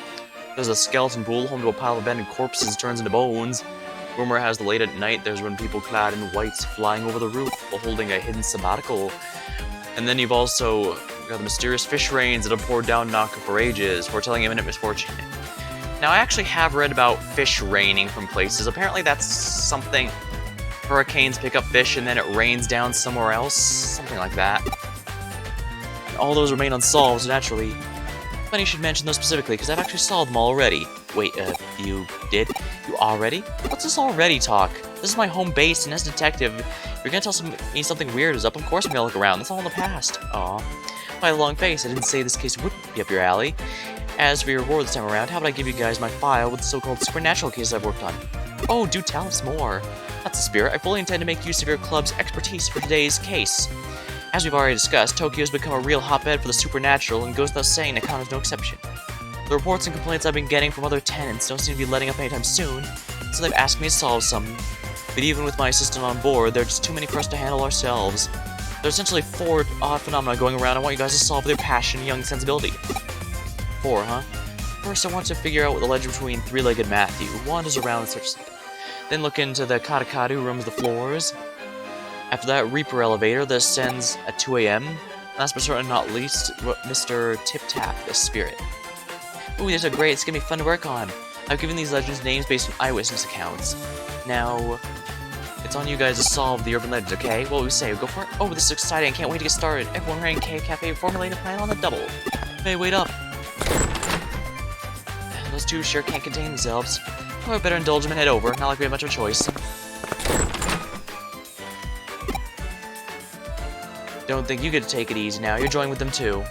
A: There's a skeleton pool home to a pile of abandoned corpses turns into bones. Rumor has the late at night there's been people clad in whites flying over the roof while holding a hidden sabbatical. And then you've also got the mysterious fish rains that have poured down Naka for ages, foretelling imminent misfortune. Now, I actually have read about fish raining from places. Apparently that's something... Hurricanes pick up fish and then it rains down somewhere else. Something like that. And all those remain unsolved, so naturally... Funny you should mention those specifically, because I've actually solved them already. Wait, you did? You already? What's this already talk? This is my home base, and as a detective, if you're gonna tell me something weird is up, of course I'm gonna look around. That's all in the past. Aw. By the long face, I didn't say this case wouldn't be up your alley. As for your reward this time around, how about I give you guys my file with the so-called supernatural cases I've worked on? Oh, do tell us more. That's the spirit. I fully intend to make use of your club's expertise for today's case. As we've already discussed, Tokyo has become a real hotbed for the supernatural, and goes without saying Nakano's no exception. The reports and complaints I've been getting from other tenants don't seem to be letting up anytime soon, so they've asked me to solve some. But even with my assistant on board, there are just too many for us to handle ourselves. There are essentially 4 odd phenomena going around I want you guys to solve with your passion and young sensibility. 4, huh? First, I want to figure out what the legend between Three-Legged Matthew wanders around and searches. Then look into the Katakadu who roams the floors. After that, Reaper elevator that ascends at 2 AM. Last but certainly not least, Mr. Tip-Tap, the spirit. Ooh, these are great. It's gonna be fun to work on. I've given these legends names based on eyewitness accounts. Now, it's on you guys to solve the urban legends, okay? What will we say? Go for it? Oh, this is exciting. I can't wait to get started. Everyone running K Cafe formulating a plan on the double. Hey, wait up. Those two sure can't contain themselves. Oh, I better indulge them and head over. Not like we have much of a choice. Don't think you get to take it easy now. You're joining with them too.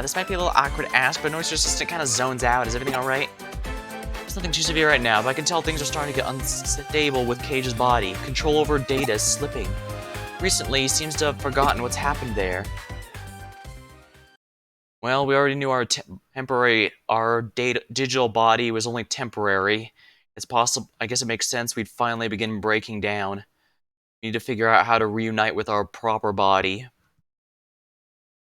A: This might be a little awkward to ask, but notice your assistant kind of zones out. Is everything alright? There's nothing too severe right now, but I can tell things are starting to get unstable with Cage's body. Control over data is slipping. Recently, he seems to have forgotten what's happened there. Well, we already knew our digital body was only temporary. It's possible, I guess it makes sense we'd finally begin breaking down. We need to figure out how to reunite with our proper body.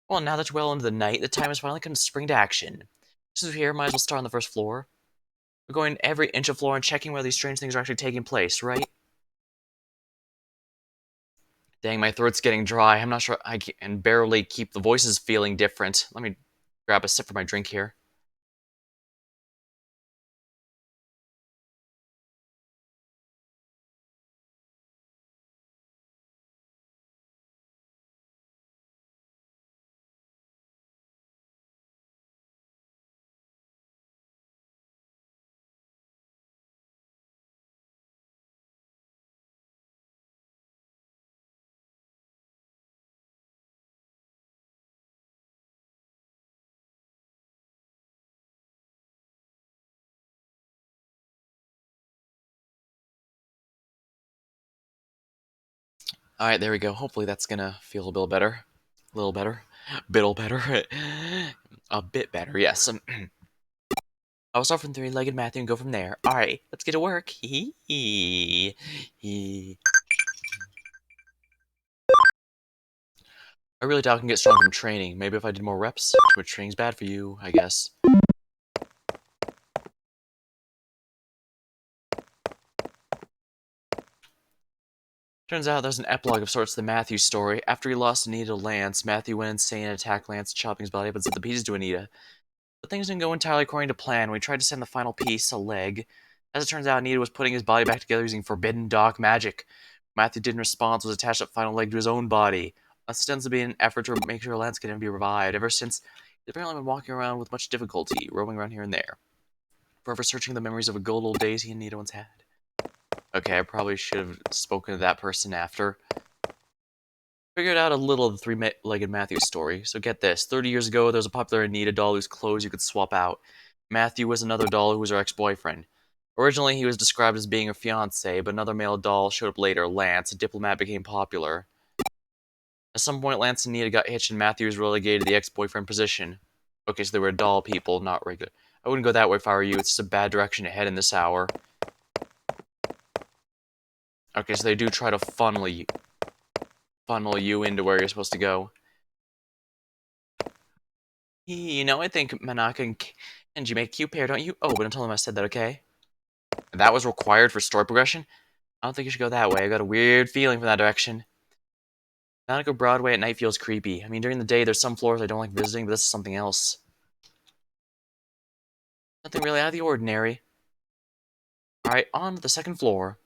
A: Well, now that we're well into the night, the time has finally come to spring to action. Since we're here, might as well start on the first floor. We're going every inch of floor and checking whether these strange things are actually taking place, right? Dang, my throat's getting dry. I'm not sure I can barely keep the voices feeling different. Let me grab a sip for my drink here. Alright, there we go. Hopefully that's gonna feel a little better. A little better. Biddle better. A bit better, yes. I'll start from three-legged Matthew and go from there. Alright, let's get to work. Hee. I really doubt I can get strong from training. Maybe if I did more reps. Too much training's bad for you, I guess. Turns out there's an epilogue of sorts to the Matthew story. After he lost Anita to Lance, Matthew went insane and attacked Lance, chopping his body up and sent the pieces to Anita. But things didn't go entirely according to plan. When he tried to send the final piece, a leg, as it turns out, Anita was putting his body back together using forbidden dark magic. Matthew didn't respond, was attached that final leg to his own body, ostensibly in an effort to make sure Lance could be revived. Ever since, he's apparently been walking around with much difficulty, roaming around here and there, forever searching the memories of the good old days he and Anita once had. Okay, I probably should have spoken to that person after. Figured out a little of the three-legged Matthew story. So get this. 30 years ago, there was a popular Anita doll whose clothes you could swap out. Matthew was another doll who was her ex-boyfriend. Originally, he was described as being her fiancé, but another male doll showed up later, Lance. A diplomat became popular. At some point, Lance and Anita got hitched and Matthew was relegated to the ex-boyfriend position. Okay, so they were doll people, not regular. I wouldn't go that way if I were you. It's just a bad direction to head in this hour. Okay, so they do try to funnel you into where you're supposed to go. You know, I think Manaka and Kenji make a cute pair, don't you? Oh, but don't tell them I said that, okay? That was required for story progression? I don't think you should go that way. I got a weird feeling from that direction. Manaka Broadway at night feels creepy. I mean, during the day, there's some floors I don't like visiting, but this is something else. Nothing really out of the ordinary. Alright, on to the second floor.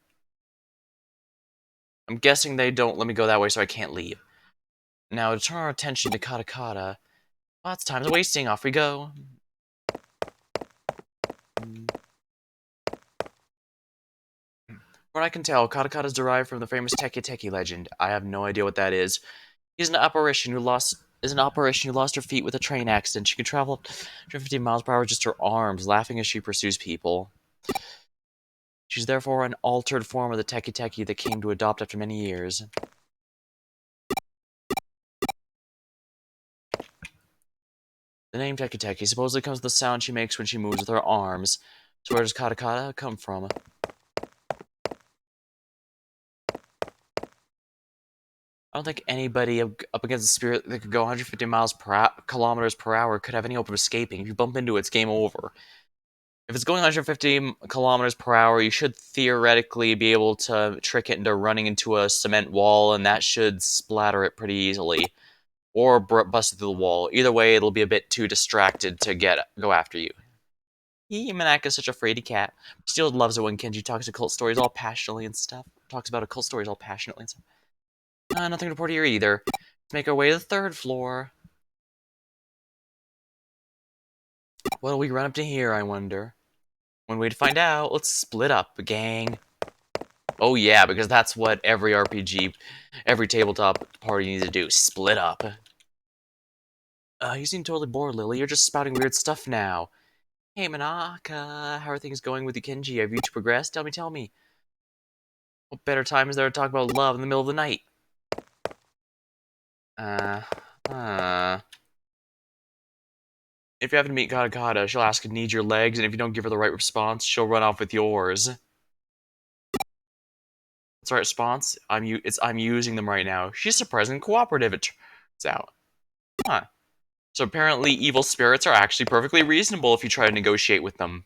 A: I'm guessing they don't let me go that way, so I can't leave. Now, to turn our attention to Katakata. Lots of time's wasting. Off we go. From what I can tell, Katakata is derived from the famous Teki Teki legend. I have no idea what that is. He's an apparition who lost her feet with a train accident. She can travel up to 150 miles per hour with just her arms, laughing as she pursues people. She's therefore an altered form of the Teki Teki that came to adopt after many years. The name Teki Teki supposedly comes from the sound she makes when she moves with her arms. So where does Katakata come from? I don't think anybody up against a spirit that could go 150 kilometers per hour could have any hope of escaping. If you bump into it, it's game over. If it's going 150 kilometers per hour, you should theoretically be able to trick it into running into a cement wall, and that should splatter it pretty easily. Or bust it through the wall. Either way, it'll be a bit too distracted to go after you. Manaka's such a fraidy cat. Still loves it when Kenji talks occult stories all passionately and stuff. Talks about occult stories all passionately and stuff. Nothing to report here either. Let's make our way to the third floor. What'll we run up to here, I wonder? One way to find out. Let's split up, gang. Oh yeah, because that's what every RPG, every tabletop party needs to do. Split up. You seem totally bored, Lily. You're just spouting weird stuff now. Hey, Manaka, how are things going with you, Kenji? Have you two progressed? Tell me. What better time is there to talk about love in the middle of the night? If you happen to meet Katakata, she'll ask, need your legs, and if you don't give her the right response, she'll run off with yours. What's the right response? I'm using them right now. She's surprisingly cooperative, it turns out. Huh. So apparently evil spirits are actually perfectly reasonable if you try to negotiate with them.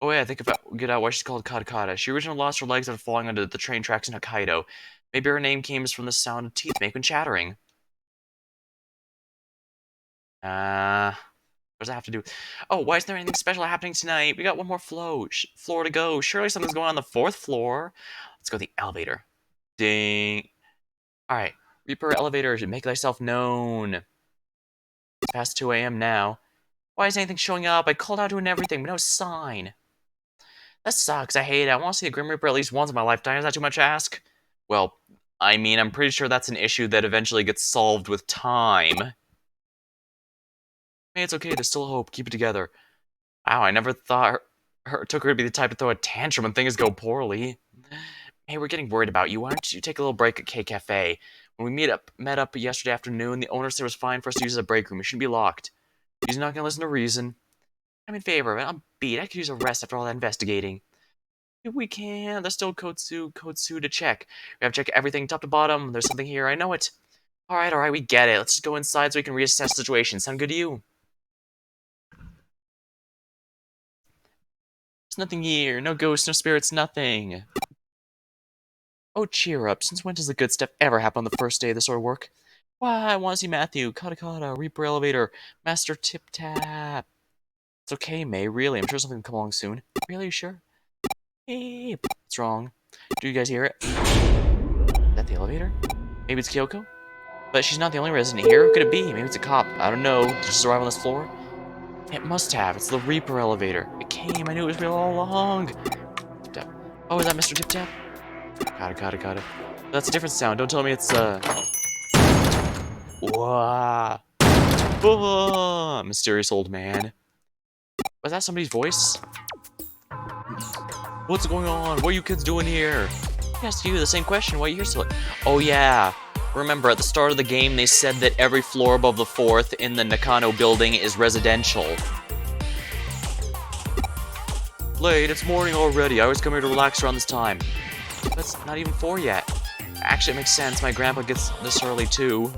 A: Oh yeah, I think about get out why she's called Katakata. She originally lost her legs after falling onto the train tracks in Hokkaido. Maybe her name came from the sound of teeth make when chattering. What does that have to do? Oh, why isn't there anything special happening tonight? We got one more floor to go. Surely something's going on the fourth floor. Let's go to the elevator. Ding. Alright. Reaper elevator, make thyself known. It's past 2 a.m. now. Why isn't anything showing up? I called out to it and everything, but no sign. That sucks. I hate it. I want to see a Grim Reaper at least once in my lifetime. Is that too much to ask? Well, I mean, I'm pretty sure that's an issue that eventually gets solved with time. Hey, it's okay. There's still hope. Keep it together. Wow, I never thought took her to be the type to throw a tantrum when things go poorly. Hey, we're getting worried about you. Why don't you take a little break at K Cafe? When we met up yesterday afternoon, the owner said it was fine for us to use as a break room. It shouldn't be locked. He's not gonna listen to reason. I'm in favor of it. I'm beat. I could use a rest after all that investigating. If we can, there's still code Sue to check. We have to check everything top to bottom. There's something here. I know it. Alright, we get it. Let's just go inside so we can reassess the situation. Sound good to you? There's nothing here. No ghosts, no spirits, nothing. Oh, cheer up. Since when does the good stuff ever happen on the first day of this sort of work? Why, I want to see Matthew, Kata Kata, Reaper Elevator, Master Tip Tap. It's okay, May, really. I'm sure something will come along soon. Really, you sure? Hey, what's wrong? Do you guys hear it? Is that the elevator? Maybe it's Kyoko? But she's not the only resident here. Who could it be? Maybe it's a cop. I don't know. Did she just arrive on this floor? It must have. It's the Reaper elevator. It came. I knew it was real all along. Tip Tap. Oh, is that Mr. Tip Tap? Got it. That's a different sound. Don't tell me it's, Wah. Mysterious old man. Was that somebody's voice? What's going on? What are you kids doing here? I asked you the same question. Why are you here so late? Oh, yeah. Remember, at the start of the game, they said that every floor above the 4th in the Nakano building is residential. Late, it's morning already. I always come here to relax around this time. That's not even 4 yet. Actually, it makes sense. My grandpa gets this early, too.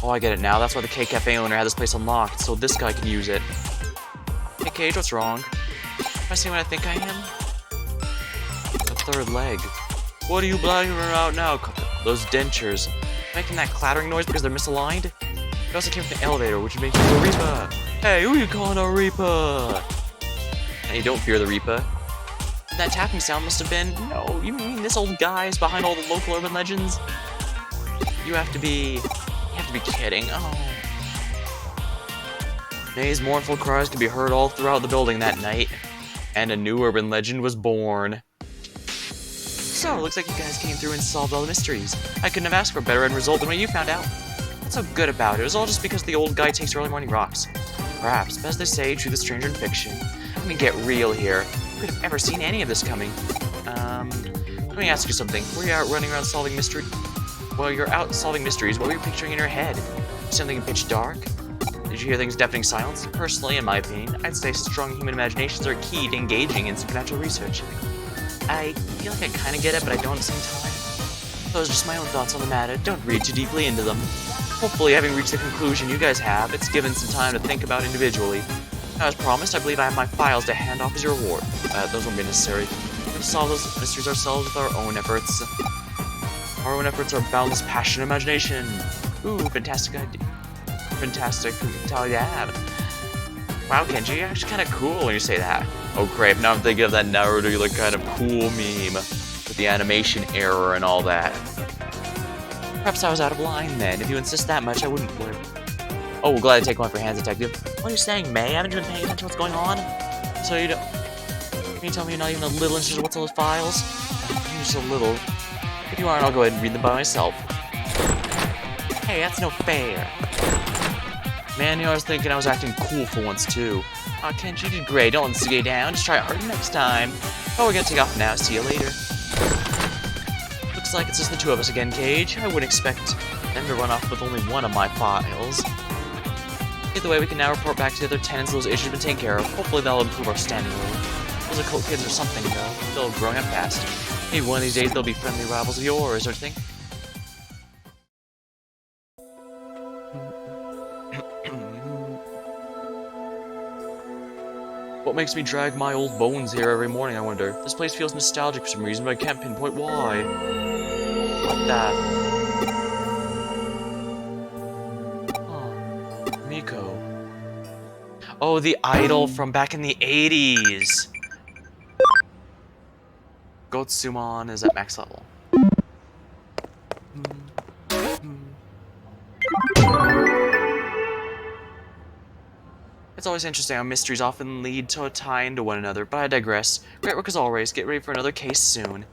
A: Oh, I get it now. That's why the K Cafe owner had this place unlocked, so this guy can use it. Hey, Cage, what's wrong? Am I seeing what I think I am? The third leg. What are you blabbering about now? Those dentures. Making that clattering noise because they're misaligned? It also came from the elevator, which would make you a Reaper. Hey, who are you calling a Reaper? Hey, don't fear the Reaper. That tapping sound must have been... No, you mean this old guy is behind all the local urban legends? You have to be kidding. Oh. May's mournful cries could be heard all throughout the building that night, and a new urban legend was born. So, looks like you guys came through and solved all the mysteries. I couldn't have asked for a better end result than what you found out. What's so good about it? It was all just because the old guy takes early morning rocks. Perhaps, but as they say, truth is stranger in fiction. Let me get real here. Who could have ever seen any of this coming? Let me ask you something. Were you out running around solving mysteries? Well, you're out solving mysteries. What were you picturing in your head? Something in pitch dark? Did you hear things deafening silence? Personally, in my opinion, I'd say strong human imaginations are key to engaging in supernatural research. I feel like I kind of get it, but I don't at the same time. Those are just my own thoughts on the matter. Don't read too deeply into them. Hopefully, having reached the conclusion you guys have, it's given some time to think about individually. As promised, I believe I have my files to hand off as your reward. Those won't be necessary. We'll solve those mysteries ourselves with our own efforts. Our own efforts are boundless passion and imagination. Ooh, fantastic idea. Fantastic. Yeah. Wow, Kenji, you're actually kind of cool when you say that. Oh, great. Now I'm thinking of that Naruto, like, kind of cool meme with the animation error and all that. Perhaps I was out of line then. If you insist that much, I wouldn't worry. Oh, well, glad to take one for hands, detective. What are you saying, May? Haven't you been paying attention to what's going on? So you don't... Can you tell me you're not even a little interested in what's on those files? Maybe just a little. If you aren't, I'll go ahead and read them by myself. Hey, that's no fair. Man, I was thinking I was acting cool for once, too. Aw, Kenji, you did great. Don't let this get down. Just try harder next time. Oh, we're gonna take off now. See you later. Looks like it's just the two of us again, Cage. I wouldn't expect them to run off with only one of my files. Either way, we can now report back to the other tenants those issues have been taken care of. Hopefully that'll improve our standing a little. Those occult kids are something, though. They're growing up fast. Maybe one of these days they'll be friendly rivals of yours, don't you think? What makes me drag my old bones here every morning, I wonder? This place feels nostalgic for some reason, but I can't pinpoint why. What that? Oh, Miko. Oh, the idol from back in the 80s! Gotsumon is at max level. It's always interesting how mysteries often lead to a tie into one another, but I digress. Great work as always. Get ready for another case soon.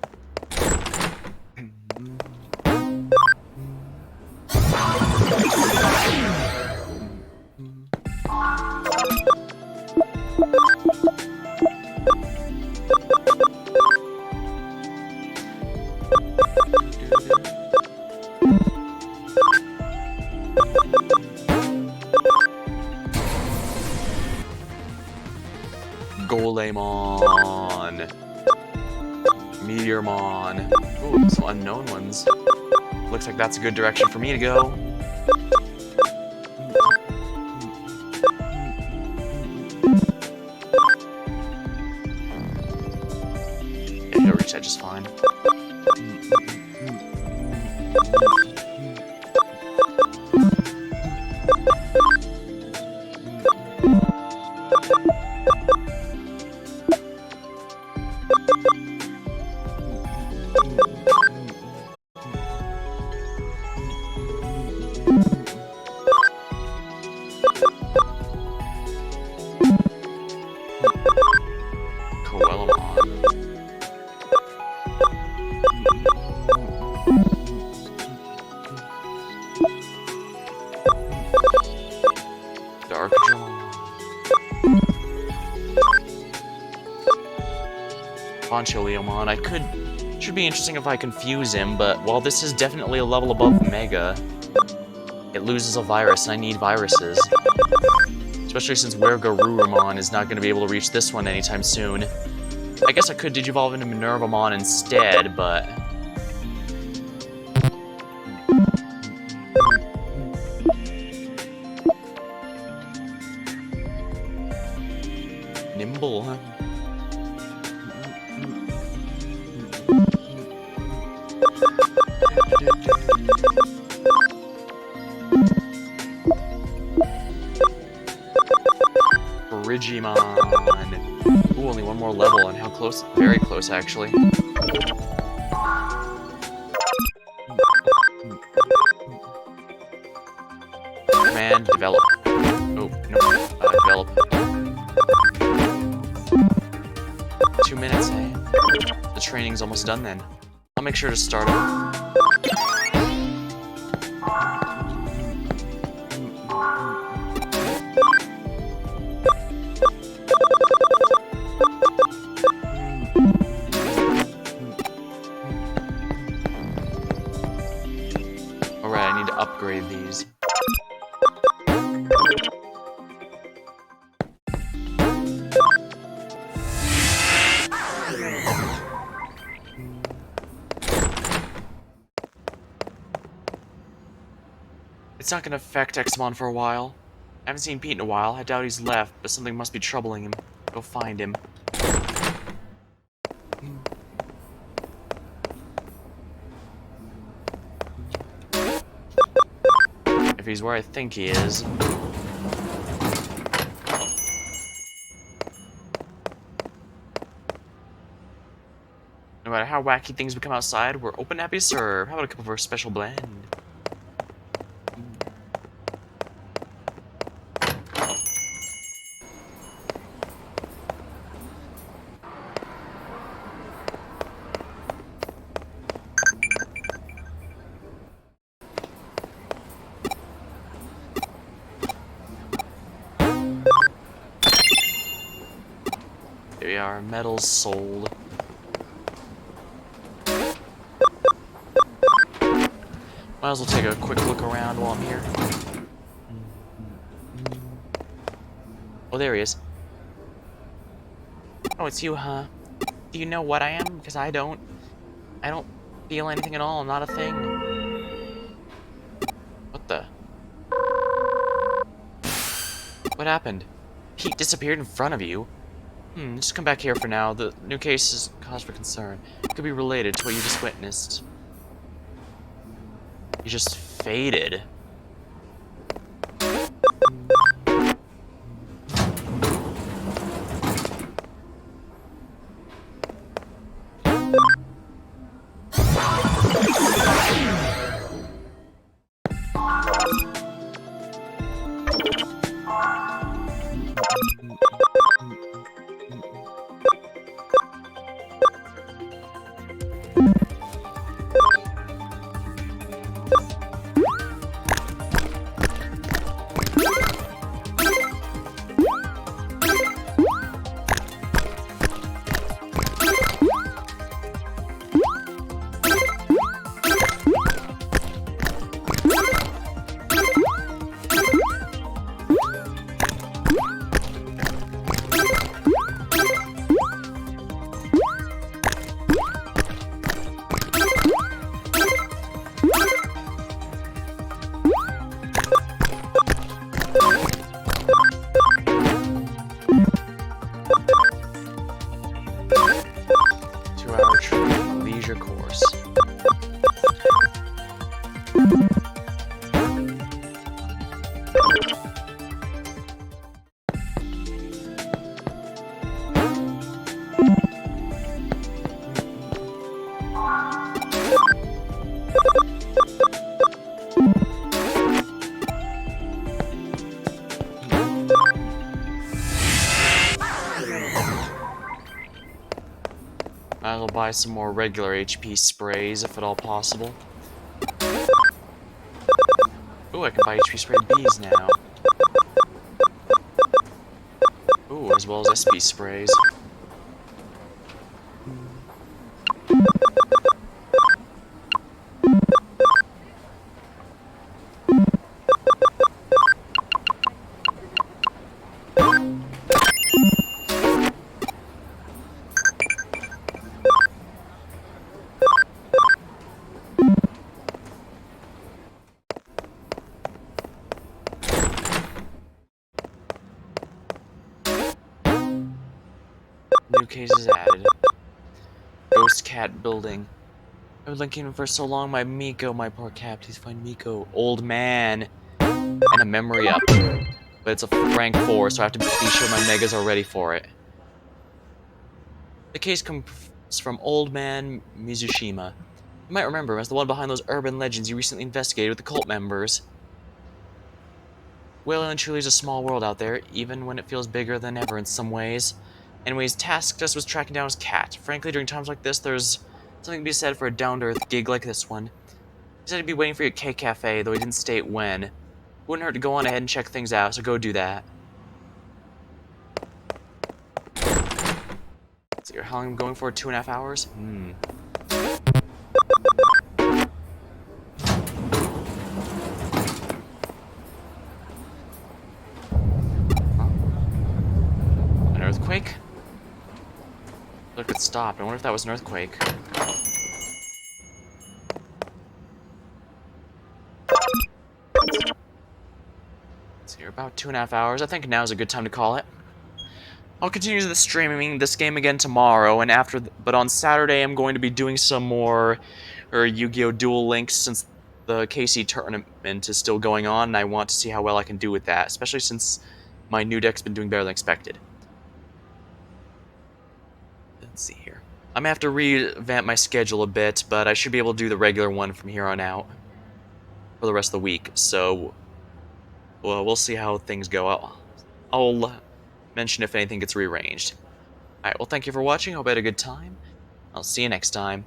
A: Greymon. Meteormon. Ooh, some unknown ones. Looks like that's a good direction for me to go. Yeah, he'll reach that just fine. Leomon. Should be interesting if I confuse him, but while this is definitely a level above Mega, it loses a virus, and I need viruses. Especially since Wergarurumon is not going to be able to reach this one anytime soon. I guess I could Digivolve into Minervamon instead, but... Nimble, huh? Digimon. Ooh, only one more level, and how close? Very close, actually. Command, develop. Oh, no. Develop. 2 minutes, hey? The training's almost done then. I'll make sure to start it. Upgrade these. It's not gonna affect Xmon for a while. I haven't seen Pete in a while. I doubt he's left, but something must be troubling him. Go find him. If he's where I think he is. No matter how wacky things become outside, we're open, happy to serve. How about a cup of our special blend? There we are, metals sold. Might as well take a quick look around while I'm here. Oh, there he is. Oh, it's you, huh? Do you know what I am? Because I don't. I don't feel anything at all. I'm not a thing. What the? What happened? Pete disappeared in front of you? Just come back here for now. The new case is cause for concern. It could be related to what you just witnessed. You just faded. Might as well buy some more regular HP sprays if at all possible. Ooh, I can buy HP spray Bs now. Ooh, as well as SP sprays. New cases added. Ghost cat building. I've been looking for so long. My Miko, my poor cat. Please find Miko. Old man. And a memory up. But it's a rank 4, so I have to be sure my megas are ready for it. The case comes from Old Man Mizushima. You might remember him as the one behind those urban legends you recently investigated with the cult members. Well and truly is a small world out there, even when it feels bigger than ever in some ways. Anyways, tasked us with tracking down his cat. Frankly, during times like this, there's something to be said for a down-to-earth gig like this one. He said he'd be waiting for you at K-Cafe, though he didn't state when. Wouldn't hurt to go on ahead and check things out, so go do that. So how long am I going for? 2.5 hours? An earthquake? Look, it stopped. I wonder if that was an earthquake. So you're about 2.5 hours. I think now's a good time to call it. I'll continue the streaming this game again tomorrow, and but on Saturday I'm going to be doing some more Yu-Gi-Oh! Duel Links since the KC tournament is still going on, and I want to see how well I can do with that, especially since my new deck's been doing better than expected. Let's see here. I'm gonna have to revamp my schedule a bit, but I should be able to do the regular one from here on out for the rest of the week, so well, we'll see how things go. I'll mention if anything gets rearranged. Alright, well, thank you for watching. Hope you had a good time. I'll see you next time.